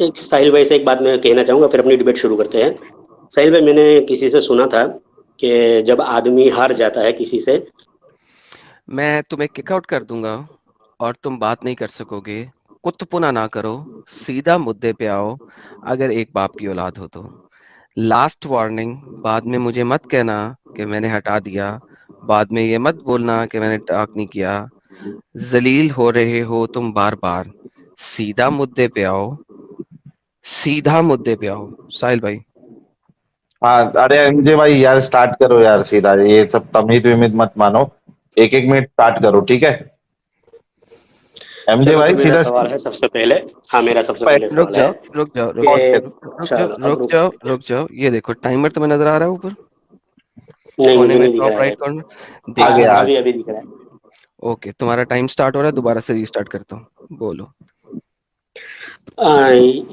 एक साहिल भाई से एक बात मैं कहना चाहूंगा, फिर अपनी डिबेट शुरू करते हैं। साहिल भाई, मैंने किसी से सुना था कि जब आदमी हार जाता है किसी से। मैं तुम्हें किक आउट कर दूंगा और तुम बात नहीं कर सकोगे। कुत्तपुना ना करो, सीधा मुद्दे पे आओ। अगर एक बाप की औलाद हो तो लास्ट वार्निंग, बाद में मुझे मत कहना कि मैंने हटा दिया। बाद में ये मत बोलना कि मैंने टॉक नहीं किया। जलील हो रहे हो तुम बार बार। सीधा मुद्दे पे आओ, सीधा मुद्दे पे आओ। साहिल भाई। हाँ, अरे एमजे भाई यार स्टार्ट करो यार सीधा, ये सब तमीज विमीज मत मानो। एक एक मिनट स्टार्ट करो, ठीक है। एमजे चलो, तो भाई मेरा सीधा सवाल है सबसे पहले। हाँ, मेरा सबसे पहले रुक सवाल है जाओ, रुक जाओ, रुक कि रुक रुक जाओ, चलो अब रुक रुक। जाओ, रुक जाओ। ये देखो टाइमर तुम्हें नजर आ रहा है ऊपर नहीं, कोने मुझे में, नहीं दिख टॉप रहा है राइट भाई। कॉर्नर। हाँ देखो आगे हाँ, भाई। आगे। अभी अभी दिख रहा है। ओके, तुम्हारा टाइम स्टार्ट हो रहा है, दोबारा से रीस्टार्ट करता हूँ, बोलो।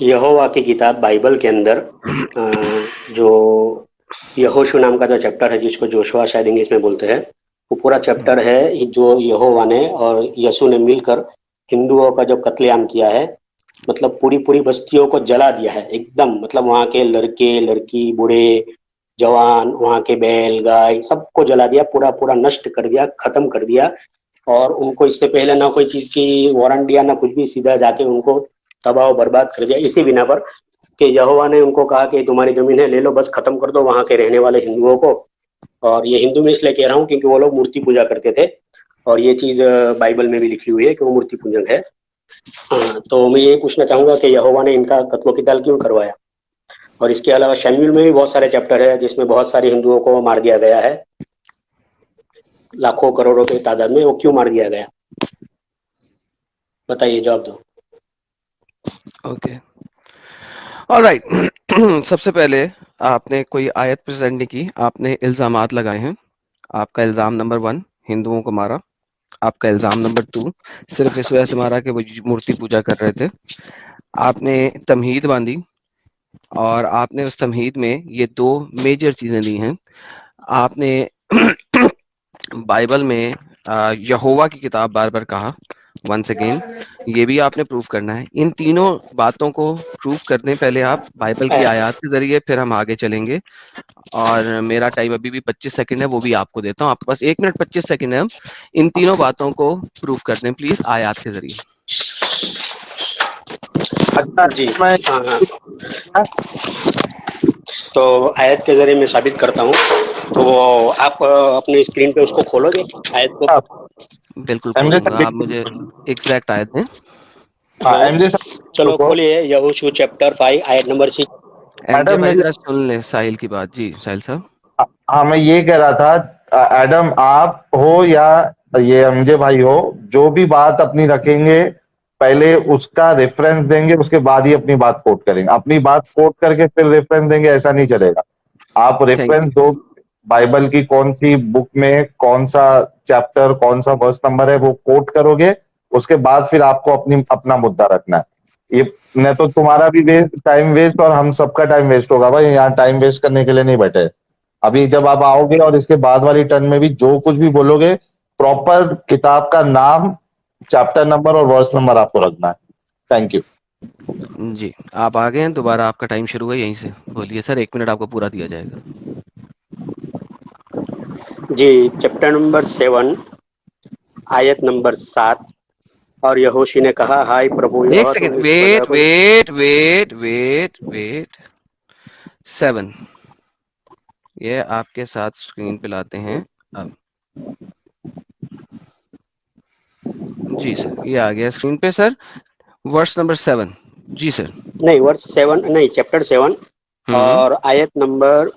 यहोवा की किताब बाइबल के अंदर जो यहोशू नाम का जो चैप्टर है, जिसको जोशुआ शायद इंग्लिश में बोलते हैं, वो पूरा चैप्टर है जो यहोवा ने और यीशु ने मिलकर हिंदुओं का जो कत्लेआम किया है। मतलब पूरी पूरी बस्तियों को जला दिया है एकदम। मतलब वहाँ के लड़के लड़की बूढ़े जवान, वहाँ के बैल गाय सबको जला दिया, पूरा पूरा नष्ट कर दिया, खत्म कर दिया। और उनको इससे पहले ना कोई चीज की वारंट दिया ना कुछ भी, सीधा जाके उनको तबाह और बर्बाद कर दिया इसी बिना पर कि यहोवा ने उनको कहा कि तुम्हारी जमीन है, ले लो, बस खत्म कर दो वहां के रहने वाले हिंदुओं को। और ये हिंदू में इसलिए कह रहा हूँ क्योंकि वो लोग मूर्ति पूजा करते थे। और ये चीज बाइबल में भी लिखी हुई है कि वो मूर्ति पूजन है। हाँ, तो मैं ये पूछना चाहूंगा कि यहोवा ने इनका कत्लो किताल क्यों करवाया। और इसके अलावा शमूएल में भी बहुत सारे चैप्टर है जिसमें बहुत सारे हिंदुओं को मार दिया गया है, लाखों करोड़ों की तादाद में। वो क्यों मार दिया गया, बताइए, जवाब दो। Okay, alright. सबसे पहले आपने कोई आयत प्रेजेंट नहीं की, आपने इल्जामात लगाए हैं। आपका इल्जाम नंबर 1, हिंदुओं को मारा। आपका इल्जाम नंबर 2, सिर्फ इस वजह से मारा कि वो मूर्ति पूजा कर रहे थे। आपने तमहीद बांधी और आपने उस तमहीद में ये दो मेजर चीजें दी हैं। आपने बाइबल में यहोवा की किताब बार बार कहा, वंस अगेन। ये भी आपने प्रूफ करना है। इन तीनों बातों को प्रूफ करने पहले आप बाइबल की आयत के जरिए, फिर हम आगे चलेंगे। और मेरा टाइम अभी भी 25 सेकंड है, वो भी आपको देता हूँ। आपके पास 1 मिनट 25 सेकंड है। हम इन तीनों बातों को प्रूफ कर दें प्लीज आयत के जरिए। अच्छा जी मैं हाँ हाँ, तो आयत के जरिए मैं साबित करता हूँ। तो वो आप अपनी स्क्रीन पे उसको खोलोगे, आयत को। बिल्कुल एमजे खोलूंगा, आप साहब। मुझे एग्जैक्ट आयत दें। हाँ हाँ, एमजे साहब चलो रुको। खोलिए यहोशू चैप्टर 5 आयत नंबर 6। एमजे एडम भाई मेरे। जरा सुन ले साहिल की बात। जी साहिल साहब। हाँ मैं ये कह रहा था, एडम आप हो या ये एमजे भाई हो, जो भी बात अपनी रखेंगे पहले उसका रेफरेंस देंगे, उसके बाद ही अपनी बात कोट करेंगे। अपनी बात कोट करके फिर रेफरेंस देंगे, ऐसा नहीं चलेगा। आप थैंक रेफरेंस यू। दो, बाइबल की कौन सी बुक में कौन सा चैप्टर कौन सा वर्स नंबर है वो कोट करोगे। उसके बाद फिर आपको अपनी अपना मुद्दा रखना है। ये नहीं तो तुम्हारा भी टाइम वेस्ट और हम सबका टाइम वेस्ट होगा भाई। यहाँ टाइम वेस्ट करने के लिए नहीं बैठे। अभी जब आप आओगे और इसके बाद वाली टर्न में भी जो कुछ भी बोलोगे, प्रॉपर किताब का नाम, चैप्टर नंबर और वर्स नंबर आपको रखना है। Thank you. जी, आप आ गए हैं, दोबारा आपका टाइम शुरू है यहीं से। बोलिए सर, 1 मिनट आपको पूरा दिया जाएगा। जी, चैप्टर नंबर 7 आयत नंबर 7। और यहोशी ने कहा, हाय प्रभु एक यहोवा, सेकेंड, तुम इस प्रजा वेट को। Wait wait wait wait. 7, ये आपके साथ स्क्रीन पे लाते हैं अब। जी सर, ये आ गया स्क्रीन पे सर। Verse number 7। जी सर। नहीं, वर्ष 7 नहीं, चैप्टर 7 हम्म। और आयत नंबर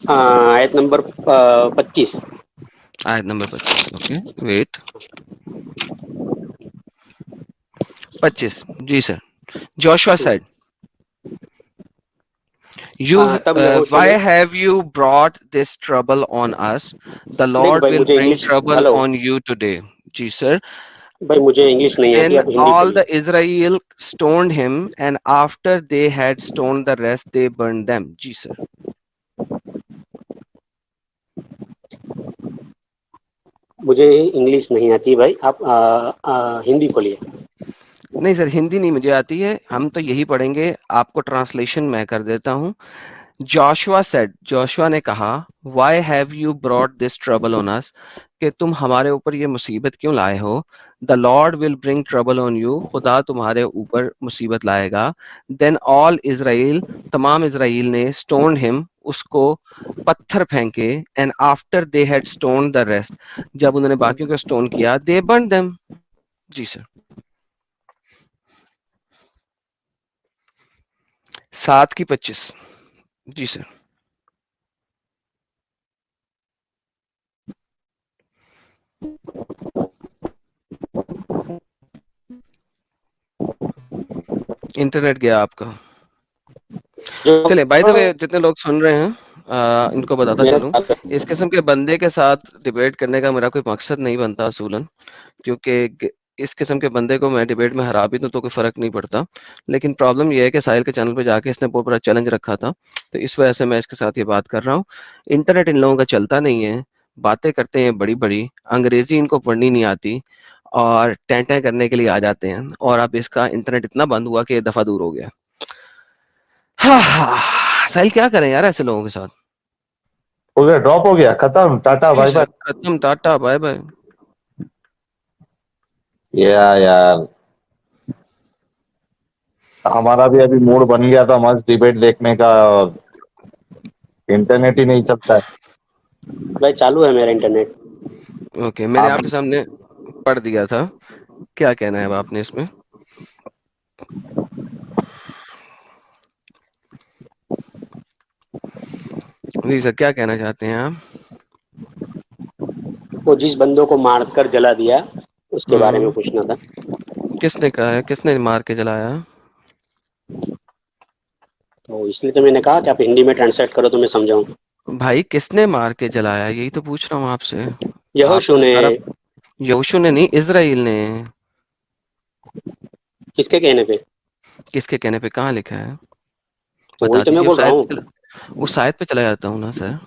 25। आयत नंबर 25। Okay, wait. 25। जी सर। जोशुआ said, you तब यहोशू why ने। have you brought this trouble on us? The देखो Lord भाई, will मुझे bring English, trouble hello on you today. जी सर। भाई, मुझे इंग्लिश नहीं आती, Then आप हिंदी all बोलिए। the Israel stoned him, and after they had stoned the rest, they burned them. जी सर। मुझे इंग्लिश नहीं आती भाई, आप हिंदी खोलिए। नहीं सर, हिंदी नहीं मुझे आती है, हम तो यही पढ़ेंगे, आपको ट्रांसलेशन मैं कर देता हूँ। जोशुआ सेड, जोशुआ ने कहा, why have you brought this trouble on us, कि तुम हमारे ऊपर ये मुसीबत क्यों लाए हो। The Lord will bring trouble on you, खुदा तुम्हारे ऊपर मुसीबत लाएगा। देन ऑल इजराइल, तमाम इजराइल ने, स्टोन हिम, उसको पत्थर फेंके। And after they had stone the rest, जब उन्होंने बाकियों को स्टोन किया, दे बर्न देम। जी सर। 7:25। जी सर। इंटरनेट गया आपका। जो चलिए, बाय द वे जितने लोग सुन रहे हैं, इनको बताता मेरा चलूं, इस किस्म के बंदे के साथ डिबेट करने का मेरा कोई मकसद नहीं बनता असूलन, क्योंकि इस किस्म के बंदे को मैं डिबेट में हरा भी दूं तो कोई फर्क नहीं पड़ता। लेकिन प्रॉब्लम यह है कि साहिल के चैनल पे जाके इसने बहुत बड़ा चैलेंज रखा था, तो इस वजह से मैं इसके साथ ये बात कर रहा हूँ। इंटरनेट इन लोगों का चलता नहीं है, बातें करते हैं बड़ी बड़ी, अंग्रेजी इनको पढ़नी नहीं आती, और टें करने के लिए आ जाते हैं, और अब इसका इंटरनेट इतना बंद हुआ कि ये दफा दूर हो गया। हाँ, साहिल क्या करें यार ऐसे लोगों के साथ। हो गया, ड्रॉप हो गया, खत्म, टाटा बाय बाय। खत्म, टाटा बाय बाय। यार हमारा भी अभी मूड बन गया था मस्त डिबेट देखने का, और इंटरनेट ही नहीं चलता है। भाई चालू है मेरा इंटरनेट। ओके, मैंने आप आपके सामने पढ़ दिया था, क्या कहना है अब आपने इसमें। जी सर, क्या कहना चाहते हैं आप। वो जिस बंदों को मारकर जला दिया उसके बारे में पूछना था। किसने कहा है, किसने मार के जलाया। तो इसलिए तो मैंने कहा कि आप हिंदी में ट्रांसलेट करो तो मैं समझाऊं। भाई किसने मार के जलाया, यही तो पूछ रहा हूँ आपसे। आपको यहोशू तो ने। सारा, यहोशू ने नहीं, इजराइल ने। किसके कहने पे? किसके कहने पे, कहाँ लिखा है तो वही बता तो मैं दीजिए। बोल रहा हूँ। उस आयत पे चला जाता हूँ ना सर।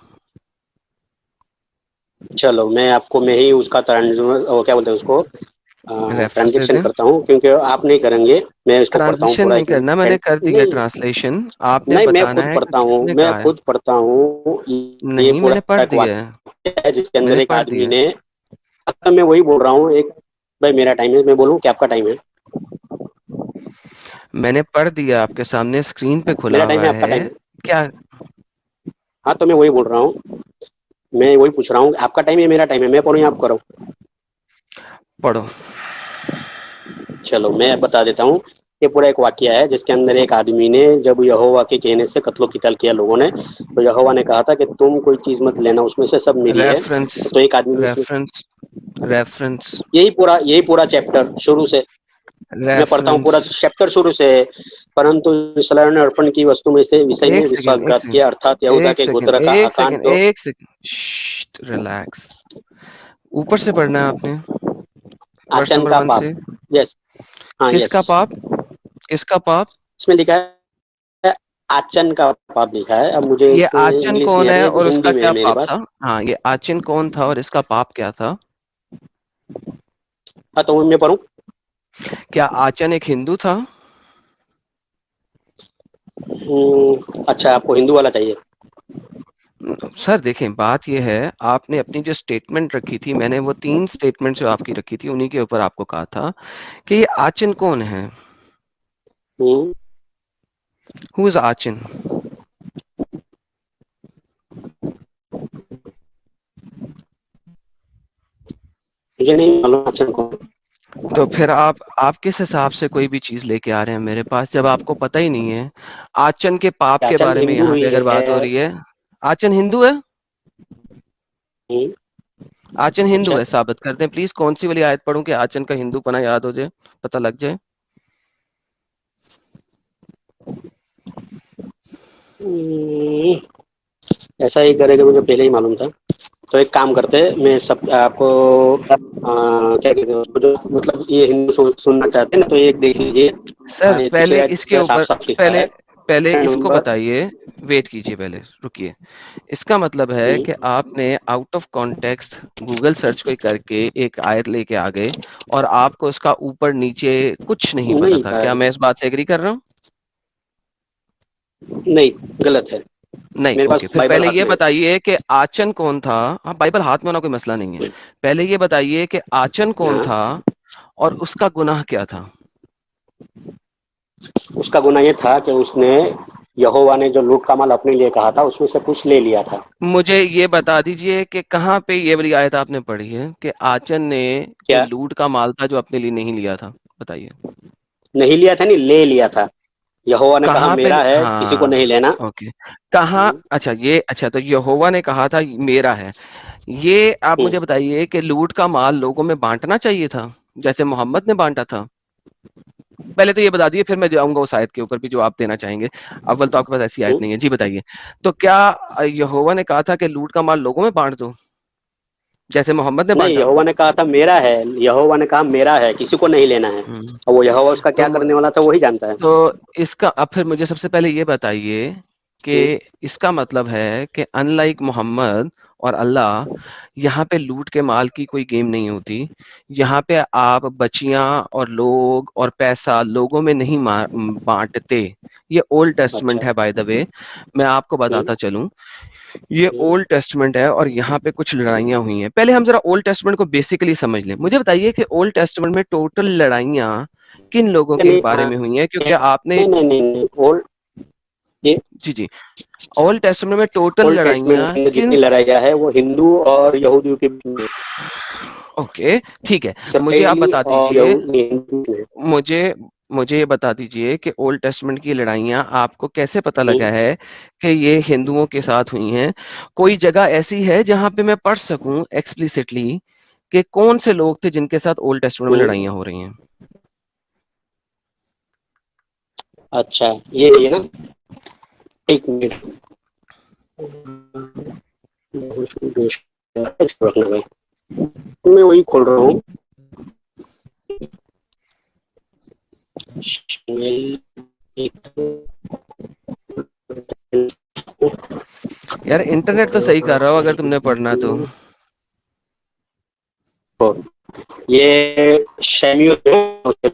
चलो मैं ही उसका वो क्या बोलते हैं उसको रेफरेंस दे ट्रांजेक्शन दें। करता हूँ, क्योंकि आप नहीं करेंगे। मैं इसको पढ़ता हूँ ट्रांजिशन पूरा नहीं एक करना, मैंने कर दिया नहीं ट्रांसलेशन, आपने नहीं, मैं बताना खुद है कि पढ़ता हूँ, किसने मैं कहा है। खुद पढ़ता हूँ। ये नहीं, पूरा मैंने पढ़ एक दिया है, वाक्य है जिसके अंदर मैंने एक पढ़ आदमी दिया है। ने। अच्छा, मैं वही बोल रहा हूँ एक। भाई मेरा टाइम है, मैं बोलूँ कि आपका टाइम है? मैंने पढ़ दिया, आपके सामने स्क्रीन पे खुला मेरा टाइम हुआ है, आपका है। टाइम है? क्या। हाँ, तो मैं वही बोल रहा हूँ। मैं वही पूछ रहा हूँ, आपका टाइम है मेरा टाइम है, मैं पढ़ूँ या आप करो? पढ़ो। चलो मैं बता देता हूँ। ये पूरा एक वाकया है जिसके अंदर एक आदमी ने, जब यहोवा के कहने से कत्लो क़िताल किया लोगों ने, तो यहोवा ने कहा था कि तुम कोई चीज मत लेना, उसमें से सब मेरी है। रेफरेंस, तो एक आदमी ने रेफरेंस, रेफरेंस, यही पूरा चैप्टर शुरू से मैं पढ़ता हूँ, पूरा रेफरेंस। चैप्टर शुरू से। परंतु इसराइलियों ने अर्पण की वस्तु में से विषय में एक सेकेंड, एक विश्वासघात सेकेंड, किया, अर्थात यहूदा एक के सेकेंड, गोत्र का एक आकान सेकेंड, तो। एक सेकेंड, रिलैक्स। ऊपर से पढ़ना है आपने, वर्स आचन नंबर का 1 पाप। से। यस। हाँ, यस। किसका पाप, किसका पाप। इसमें लिखा है आचन का पाप लिखा है। अब मुझे ये इसमें आचन इंग्लिश नहीं कौन आ रही है है, और उसका हिंदी में है क्या मेरे पाप पास। था। हाँ, ये आचन कौन था और इसका पाप क्या था। हाँ, तो मैं पढ़ूँ? क्या आचन एक हिंदू था। अच्छा, आपको हिंदू वाला चाहिए? सर देखें, बात यह है, आपने अपनी जो स्टेटमेंट रखी थी, मैंने वो 3 स्टेटमेंट जो आपकी रखी थी उन्हीं के ऊपर आपको कहा था कि ये आचन कौन है। हम्म, हु इज आचन। मुझे नहीं मालूम आचन कौन। तो फिर आप किस हिसाब से कोई भी चीज लेके आ रहे हैं मेरे पास, जब आपको पता ही नहीं है। आचन के पाप के आचन बारे में हिंदू यहाँ ही पे अगर है। बात हो रही है। आचन हिंदू है। हम्म, आचन हिंदू अच्छा। है, साबित कर दें प्लीज, कौन सी वाली आयत पढ़ूं कि आचन का हिंदू पना याद हो जाए, पता लग जाए। हम्म, ऐसा ही करेगा, मुझे पहले ही मालूम था। तो एक काम करते हैं, मैं सब आपको क्या कहते हैं उसको, जो मतलब ये हिंदू सुनना चाहते हैं ना, तो एक देख लीजिए। सर तीसरे पहले इसके अध्याय साफ ऊपर, साफ लिखा पहले है। पहले चैप्टर इसको नंबर बताइए, वेट कीजिए, पहले रुकिए। इसका मतलब है कि आपने out of context Google search कोई करके एक आयत लेके आ गए और आपको उसका ऊपर नीचे कुछ नहीं पता नहीं था। था, क्या मैं इस बात से एग्री कर रहा हूँ? नहीं, गलत है। नहीं, मेरे ओके। पास फिर बाइबल पहले हाथ ये में है। बताइए कि आचन कौन था। हाँ, बाइबल हाथ में होना कोई मसला नहीं है। पहले ये बताइए कि आचन कौन हाँ, था और उसका गुनाह क्या था। उसका गुनाह ये था कि उसने यहोवा ने जो लूट का माल अपने लिए कहा था उसमें से कुछ ले लिया था। मुझे ये बता दीजिए कि कहाँ पे ये वाली आयत आपने पढ़ी है कि आचन ने ये क्या लूट का माल था जो अपने लिए नहीं लिया था, बताइए। नहीं लिया था? नहीं, ले लिया था। यहोवा ने कहा कहाँ पे? मेरा है, किसी को नहीं हाँ, लेना। ओके। कहाँ? हम्म, अच्छा, ये अच्छा, तो यहोवा ने कहा था मेरा है। ये आप हम्म, मुझे बताइए कि लूट का माल लोगों में बांटना चाहिए था जैसे मोहम्मद ने बांटा था। पहले तो ये बता दिए, फिर मैं जाऊंगा उस आयत के ऊपर भी जो आप देना चाहेंगे। अव्वल तो आपके पास ऐसी आयत हम्म। नहीं है। जी बताइए। तो क्या यहोवा ने कहा था कि लूट का माल लोगों में बांट दो जैसे मोहम्मद ने नहीं, बांटा? यहोवा ने कहा था मेरा है। यहोवा ने कहा मेरा है, किसी को नहीं लेना है। हम्म, और वो यहोवा उसका क्या तो करने वाला था वही जानता है। तो इसका अब फिर मुझे सबसे पहले ये बताइए कि हम्म, इसका मतलब है कि अनलाइक मोहम्मद और अल्लाह, यहाँ पे लूट के माल की कोई गेम नहीं होती। यहाँ पे आप बचियां और लोग और पैसा लोगों में नहीं बांटते। ये ओल्ड टेस्टमेंट अच्छा। है बाय द वे। मैं आपको हम्म, बताता चलूं, ये हम्म, ओल्ड टेस्टमेंट है और यहाँ पे कुछ लड़ाइयां हुई हैं। पहले हम जरा ओल्ड टेस्टमेंट को बेसिकली समझ लें। मुझे बताइए कि ओल्ड टेस्टमेंट में टोटल लड़ाइयां किन लोगों के नहीं, बारे में हुई हैं, क्योंकि आपने नहीं, नहीं, नहीं, नहीं, ये जी जी, ओल्ड टेस्टमेंट में टोटल ओल्ड टेस्टमेंट लड़ाइयां के अंदर जितनी किन? लड़ाइयाँ है वो हिंदू और यहूदियों के बीच में। ओके, ठीक है। मुझे आप इसराइली बता और दीजिए, यहूदी हिंदू में। मुझे मुझे ये बता दीजिए कि ओल्ड टेस्टमेंट की लड़ाइयां आपको कैसे पता लगा हम्म, है कि ये हिंदुओं के साथ हुई हैं? कोई जगह ऐसी है जहां पे मैं पढ़ सकूं एक्सप्लिसिटली कि कौन से लोग थे जिनके साथ ओल्ड टेस्टमेंट में हम्म। लड़ाइयां हो रही हैं? अच्छा, ये है ना। एक मिनट। रखना भाई, मैं वही खोल रहा हूँ। यार इंटरनेट तो सही कर रहा हो अगर तुमने पढ़ना तो। ये शैम्यूल है,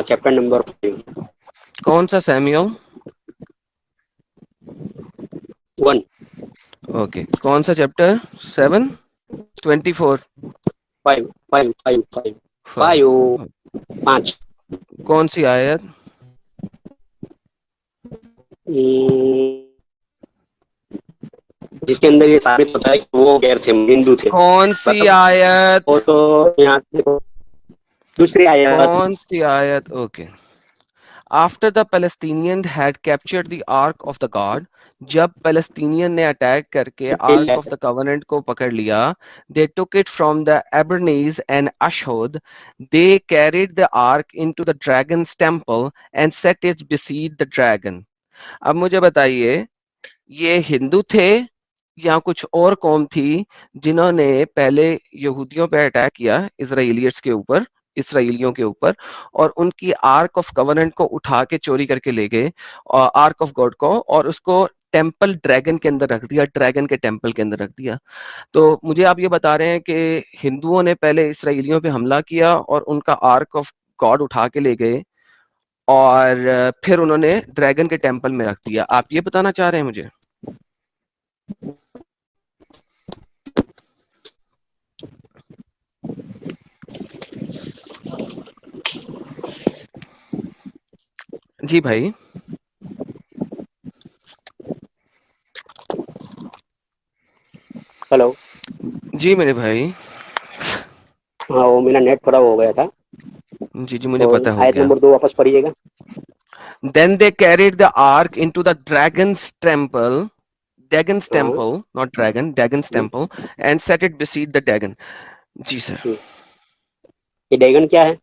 चैप्टर नंबर 5, कौन सा सैमुएल? 1, ओके, कौन सा चैप्टर? 7:24? 5, 5, 5, 5, 5? 5। कौन सी आयत? जिसके अंदर ये साबित होता है कि वो गैर थे, हिंदू थे। कौन सी मतलब आयत? वो तो यहाँ देखो, दूसरी आयत। कौन सी आयत? Okay. After the Palestinians had captured the Ark of the God, जब पैलेस्टीनियन ने अटैक करके आर्क ऑफ द कवेनेंट को पकड़ लिया, they took it from the Ebenezer and Ashdod, they carried the ark into the dragon's temple and set it beside the dragon. अब मुझे बताइए, ये हिंदू थे या कुछ और कौम थी जिन्होंने पहले यहूदियों पे अटैक किया, इजराइलियट्स के ऊपर, इसराइलियों के ऊपर, और उनकी आर्क ऑफ कवेनेंट को उठा के चोरी करके ले गए, आर्क ऑफ गॉड को, और उसको टेंपल ड्रैगन के अंदर रख दिया, ड्रैगन के टेंपल के अंदर रख दिया। तो मुझे आप ये बता रहे हैं कि हिंदुओं ने पहले इसराइलियों पे हमला किया और उनका आर्क ऑफ गॉड उठा के ले गए और फिर उन्होंने ड्रैगन के टेंपल में रख दिया। आप ये बताना चाह रहे हैं मुझे? जी भाई। हेलो। जी मेरे भाई। हाँ, वो मेरा नेट थोड़ा हो गया था। जी जी, मुझे तो पता हो आयत गया। नंबर 2 वापस पढ़िएगा। Then they carried the ark into the dragon's हाँ। temple, not dragon, dragon's hmm, temple, and set it beside the dragon. जी सर। हम्म। ये डैगन क्या है?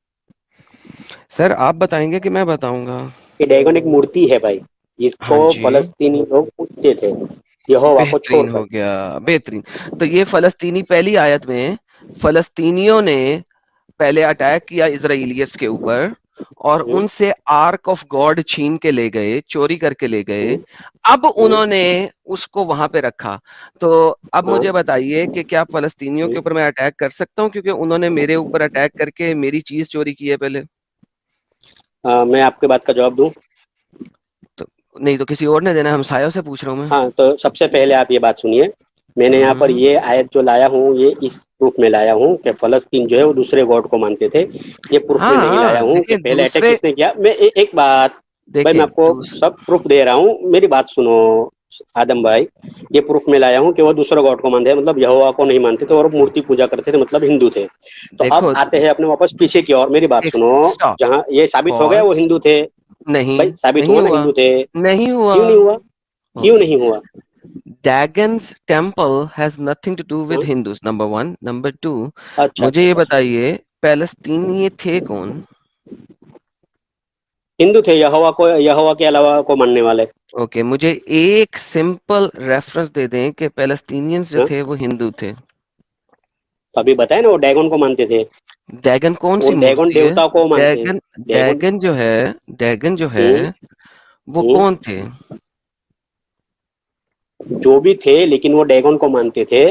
सर आप बताएंगे कि मैं बताऊंगा? ये डैगन एक मूर्ति है भाई, हाँ जिसको जी। फलस्तीनी लोग पूजते थे यहोवा को बेहतरीन छोड़कर। हो गया, बेहतरीन। तो ये फलस्तीनी, पहली आयत में फलस्तीनियों ने पहले अटैक किया इजराइलियट्स के ऊपर और उनसे आर्क ऑफ गॉड छीन के ले गए, चोरी करके ले गए। अब उन्होंने उसको वहां पे रखा। तो अब हाँ। मुझे बताइए कि क्या फलस्तीनियों के ऊपर मैं अटैक कर सकता हूँ क्योंकि उन्होंने मेरे ऊपर अटैक करके मेरी चीज चोरी की है पहले? मैं आपके बात का जवाब दूं? तो नहीं तो किसी और ने देना, हम सायों से पूछ रहा हूँ मैं। हाँ, तो सबसे पहले आप ये बात सुनिए। मैंने यहाँ पर हम्म। ये आयत जो लाया हूँ, ये इस प्रूफ में लाया हूँ कि फलस्तीन जो है वो दूसरे गॉड को मानते थे। ये प्रूफ में नहीं लाया हाँ हूँ कि देखिए पहले अटैक दूसरे, किसने किया। मैं एक बात, भाई मैं देखिए आपको सब प्रूफ दे रहा हूँ, मेरी बात सुनो आदम भाई। ये प्रूफ में लाया हूँ कि वो दूसरे गॉड को मानते हैं, मतलब यहोवा को नहीं मानते थे और मूर्ति पूजा करते थे, मतलब हिंदू थे। तो अब देखो, आते हैं अपने वापस पीछे की ओर, मेरी बात एक सुनो। स्टॉप, जहाँ ये साबित हो गया वो पॉज। हिंदू थे, नहीं, भाई साबित नहीं हुआ ना हुआ, हिंदू थे। नहीं हुआ। क्यों नहीं हुआ? क्यों ओके, नहीं हुआ? Dagon's temple has nothing to do with हाँ? Hindus, number one. Number two, अच्छा मुझे अच्छा ये अच्छा अच्छा। बताइए पैलेस्तीनी थे कौन? हिंदू थे, यहोवा के अलावा को मानने वाले। ओके, मुझे एक सिंपल रेफरेंस दे दें कि पैलेस्टीनियंस जो हाँ? थे वो हिंदू थे। तो अभी बताए ना, वो डैगन को मानते थे। डैगन कौन वो सी डैगन मूर्ति है? देवता को मानते हैं। Dragon, dragon. डैगन जो है हम्म। वो हम्म। कौन थे? जो भी थे, लेकिन वो डैगन को मानते थे,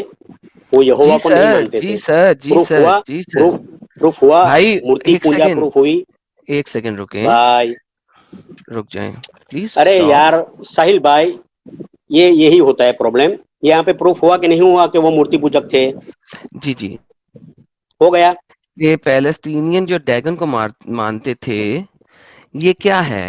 वो यहोवा जी को नहीं सर, मानते जी थे। सर, जी प्रूफ सर, हुआ? जी सर। प्रूफ? प्रूफ हुआ? भाई मूर्ति एक पूजा सेकेंड, प्रूफ हुई? एक सेकेंड रुके, भाई, रुक जाएं, प्लीज अरे स्टॉप। यार साहिल भाई, ये यही होता है प्रॉब्लम। यहाँ पे प्रूफ हुआ कि नहीं हुआ कि वो मूर्ति पूजक थे? जी जी। हो गया। ये पैलेस्टीनियन जो डैगन को मानते थे, ये क्या है?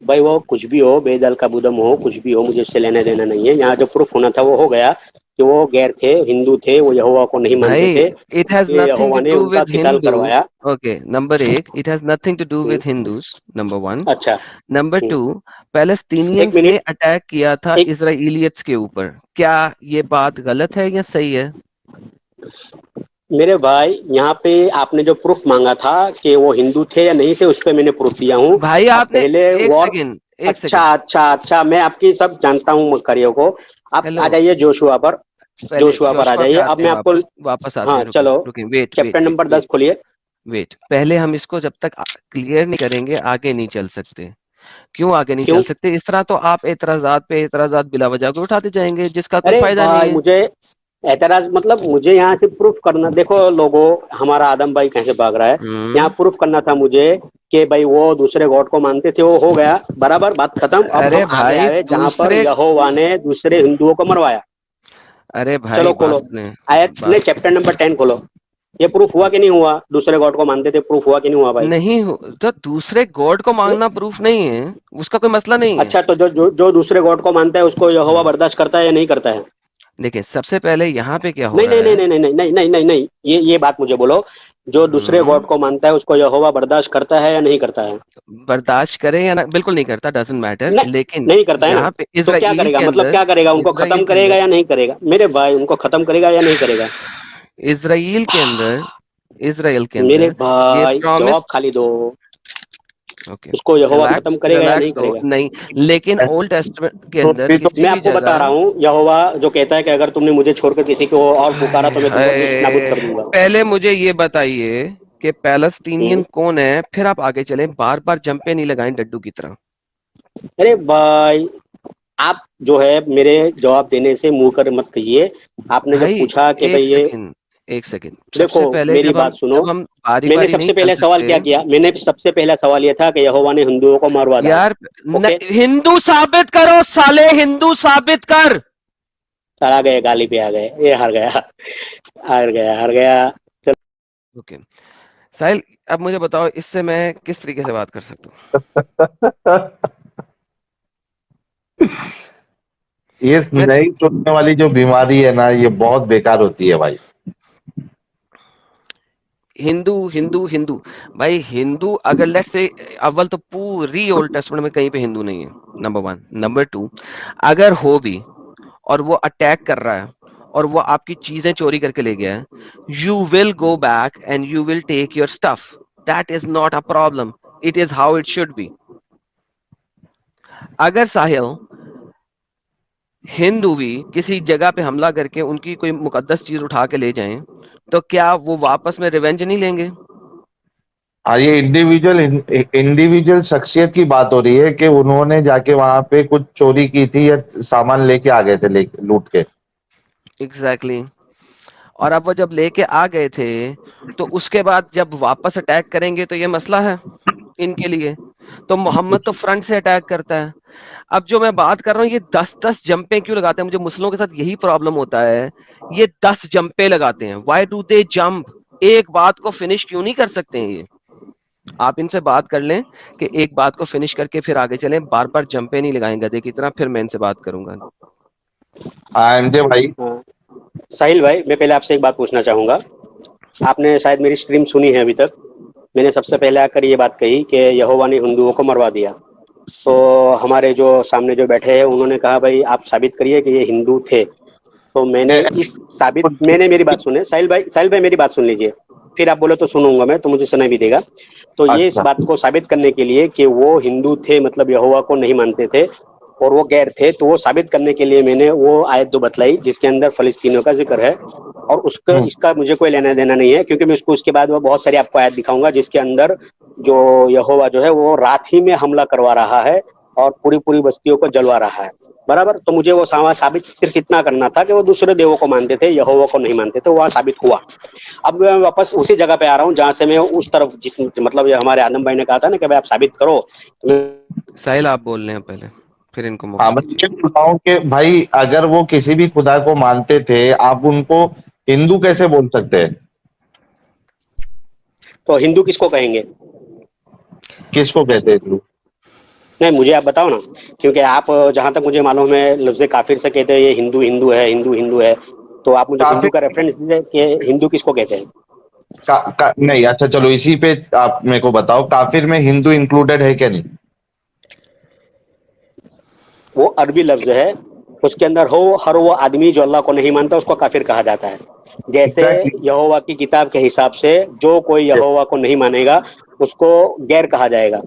भाई वो कुछ भी हो, बेदल का बुदम हो, कुछ भी हो, मुझे उससे लेना देना नहीं है। यहाँ जो प्रूफ होना था वो हो गया कि वो गैर थे, हिंदू थे, वो यहोवा को नहीं मानते भाई थे, इट हैज इसलिए नथिंग टू यहोवा ने डू उनका विद किताल हिंदू। करवाया। ओके, नंबर एक, it has nothing to do hmm. With Hindus, number one. अच्छा। Number hmm. टू, एक पैलेस्टीनियंस ने मिनट। अटैक किया था एक इजराइलियट्स के ऊपर। क्या ये बात गलत है या सही है? मेरे भाई, यहाँ पे आपने जो प्रूफ मांगा था कि वो हिंदू थे या नहीं थे, उस पर मैंने प्रूफ दिया हूँ। भाई अब आपने, पहले एक वॉर। सेकेंड, एक अच्छा सेकेंड, अच्छा अच्छा, मैं आपकी सब जानता हूँ कार्यों को। आप हेलो। आ जाइए जोशुआ पर। पहले जोशुआ पर आ जोशुआ पे जाइए, अब आते मैं हैं, आपको। वापस वापस आते हाँ हैं, रुके चलो, रुके, wait chapter wait wait number 10 wait खोलिए। वेट, पहले हम इसको जब तक क्लियर नहीं करेंगे आगे नहीं चल सकते। क्यों आगे नहीं क्यों? चल सकते? इस तरह तो आप एतराजात पे एतराजात बिला वजह को उठाते जाएंगे जिसका कोई अरे फायदा नहीं भाई, है। मुझे एतराज मतलब मुझे यहाँ से प्रूफ करना, देखो लोगों, हमारा आदम भाई कैसे भाग रहा है। यहाँ हम्म। प्रूफ करना था मुझे कि भाई वो दूसरे गॉड को मानते थे, वो हो गया बराबर, बात खत्म। अब हम अरे आगे भाई आए जहाँ पर दूसरे, यहोवा ने दूसरे हिंदुओं को मरवाया। अरे चलो भाई खोलो, आयत ने बात चैप्टर नंबर 10 खोलो। ये प्रूफ हुआ कि नहीं हुआ? दूसरे गॉड को मानते थे, प्रूफ हुआ कि नहीं हुआ भाई? नहीं हो तो दूसरे गॉड को नहीं? मानना प्रूफ नहीं है, उसका कोई मसला नहीं है। अच्छा, तो जो दूसरे गॉड को मानता है उसको यहोवा बर्दाश्त करता है या नहीं करता है? देखिए सबसे पहले यहाँ पे क्या हो नहीं रहा नहीं नहीं है। नहीं नहीं नहीं नहीं नहीं नहीं नहीं, ये बात मुझे बोलो। जो दूसरे हम्म। गॉड को मानता है उसको यहोवा बर्दाश्त करता है या नहीं करता है? बर्दाश्त करे या ना, बिल्कुल नहीं करता, डजंट मैटर। नहीं, लेकिन नहीं करता है ना। यहाँ पे तो क्या इजराइल करेगा, के मतलब अंदर, क्या करेगा? उनको इजराइल खत्म के करेगा अंदर, या नहीं करेगा? मेरे भाई, उनको खत्म करेगा या नहीं करेगा? इजराइल के अंदर, इजराइल के मेरे अंदर ये भाई प्रॉमिस। जवाब खाली दो। ओके, उसको यहोवा खत्म रिलैक्स करेगा या नहीं रिलैक्स हो करेगा? नहीं। लेकिन ओल्ड टेस्टमेंट के तो अंदर भी तो किसी मैं भी आपको बता रहा जगह, हूँ, यहोवा जो कहता है कि अगर तुमने मुझे छोड़कर किसी को और पुकारा हाय तो मैं तुमको नेस्त नाबूद हाय, कर दूंगा। पहले मुझे ये बताइए कि पैलेस्टीनियन हम्म। कौन है, फिर आप आगे चलें। बार बार जंपे नहीं लगाएं डड्डू की तरह। अरे भाई, आप जो है मेरे जवाब देने से मुंह कर मत कहिए। आपने जब भाई पूछा कि भाई एक ये, सेकंड, एक सेकंड, देखो सबसे पहले मेरी बात सुनो। जब हम बारी मैंने बारी नहीं सबसे चल पहले सवाल सकते। क्या किया? मैंने सबसे पहला सवाल ये था कि यहोवा ने हिंदुओं को मरवा डाला। यार ओके। हिंदू साबित करो साले, हिंदू साबित कर। सर आ गए, गाली पे आ गए, ये हार गया, हार गया, हार गया। ओके साहिल, अब मुझे बताओ इससे मैं किस तरीके से बात कर सकता हूँ? ये मैं नई सुनने वाली जो बीमारी है ना, ये बहुत बेकार होती है भाई। हिंदू हिंदू हिंदू, भाई हिंदू अगर लेट्स से, अव्वल तो पूरी ओल्ड टेस्टमेंट में कहीं पे हिंदू नहीं है, नंबर वन। नंबर टू, अगर हो भी और वो अटैक कर रहा है और वो आपकी चीजें चोरी करके ले गया है, you will go back and you will take your stuff. That is not a problem, it is how it should be. अगर साहिल हिंदू भी किसी जगह पे हमला करके उनकी कोई मुकद्दस चीज उठा के ले जाएं, तो क्या वो वापस में रिवेंज नहीं लेंगे? हाँ, ये इंडिविजुअल शख्सियत की बात हो रही है कि उन्होंने जाके वहां पे कुछ चोरी की थी या सामान लेके आ गए थे लूट के। Exactly exactly. और अब वो जब लेके आ गए थे, तो उसके बाद जब वापस अटैक करेंगे तो ये मसला है इनके लिए। तो मोहम्मद तो फ्रंट से अटैक करता है। अब जो मैं बात कर रहा हूँ, ये 10-10 जंपे क्यों लगाते हैं? मुझे मुस्लिमों के साथ यही प्रॉब्लम होता है। ये 10 जंपे लगाते हैं। Why do they jump? एक बात को फिनिश क्यों नहीं कर सकते हैं ये? आप इनसे बात कर लें कि एक बात को फिनिश करके फिर आगे चलें, बार बार जंपे नहीं लगाएंगे गधे की तरह। फिर मैं इनसे बात करूंगा। हाँ एमजे भाई। हाँ, साहिल भाई, मैं पहले आपसे एक बात पूछना चाहूँगा। आपने शायद मेरी स्ट्रीम सुनी है अभी तक। मैंने सबसे पहले आकर ये बात कही कि यहोवा ने हिंदुओं को मरवा दिया। तो हमारे जो सामने जो बैठे हैं उन्होंने कहा भाई आप साबित करिए कि ये हिंदू थे। तो मैंने मेरी बात सुने, साहिल भाई मेरी बात सुन लीजिए, फिर आप बोले तो सुनूंगा मैं, तो मुझे सुनाई भी देगा। तो ये इस अच्छा। बात को साबित करने के लिए कि वो हिंदू थे, मतलब यहोवा को नहीं मानते थे और वो गैर थे, तो वो साबित करने के लिए मैंने वो आयत जो बतलाई जिसके अंदर फलस्तीनियों का जिक्र है। और उसका इसका मुझे कोई लेना देना नहीं है, क्योंकि मैं उसके बाद वो बहुत सारी आपको आयत दिखाऊंगा जिसके अंदर जो यहोवा जो है वो रात ही में हमला करवा रहा है और पूरी पूरी बस्तियों को जलवा रहा है। बराबर। तो मुझे वो साबित सिर्फ इतना करना था कि वो दूसरे देवों को मानते थे, यहोवा को नहीं मानते थे। वह साबित हुआ। अब मैं वापस उसी जगह पे आ रहा हूँ जहां से मैं उस तरफ जिस मतलब ये हमारे आदम भाई ने कहा था ना कि भाई आप साबित करो, तो मैं साहिल आप बोल रहे हैं पहले, फिर इनको मौका हाँ, मैं दीजिए। ये बोल रहा हूँ कि भाई अगर वो किसी भी खुदा को मानते थे, आप उनको हिंदू कैसे बोल सकते हैं? तो हिंदू किसको कहेंगे? किसको कहते हैं हिंदू? नहीं, मुझे आप बताओ ना, क्योंकि आप जहां तक मुझे मालूम है लफ्ज़ काफिर से कहते हैं ये हिंदू हिंदू है, हिंदू हिंदू है। तो आप मुझे हिंदू काफिर का रेफरेंस दीजिए कि हिंदू किसको कहते हैं। नहीं, अच्छा चलो इसी पे आप मेरे को बताओ, काफिर में हिंदू इंक्लूडेड है क्या नहीं? वो अरबी लफ्ज है, उसके अंदर हो हर वो आदमी जो अल्लाह को नहीं मानता उसको काफिर कहा जाता है। जैसे एग्जैक्टली। यहोवा की किताब के हिसाब से जो कोई यहोवा को नहीं मानेगा उसको गैर कहा जाएगा।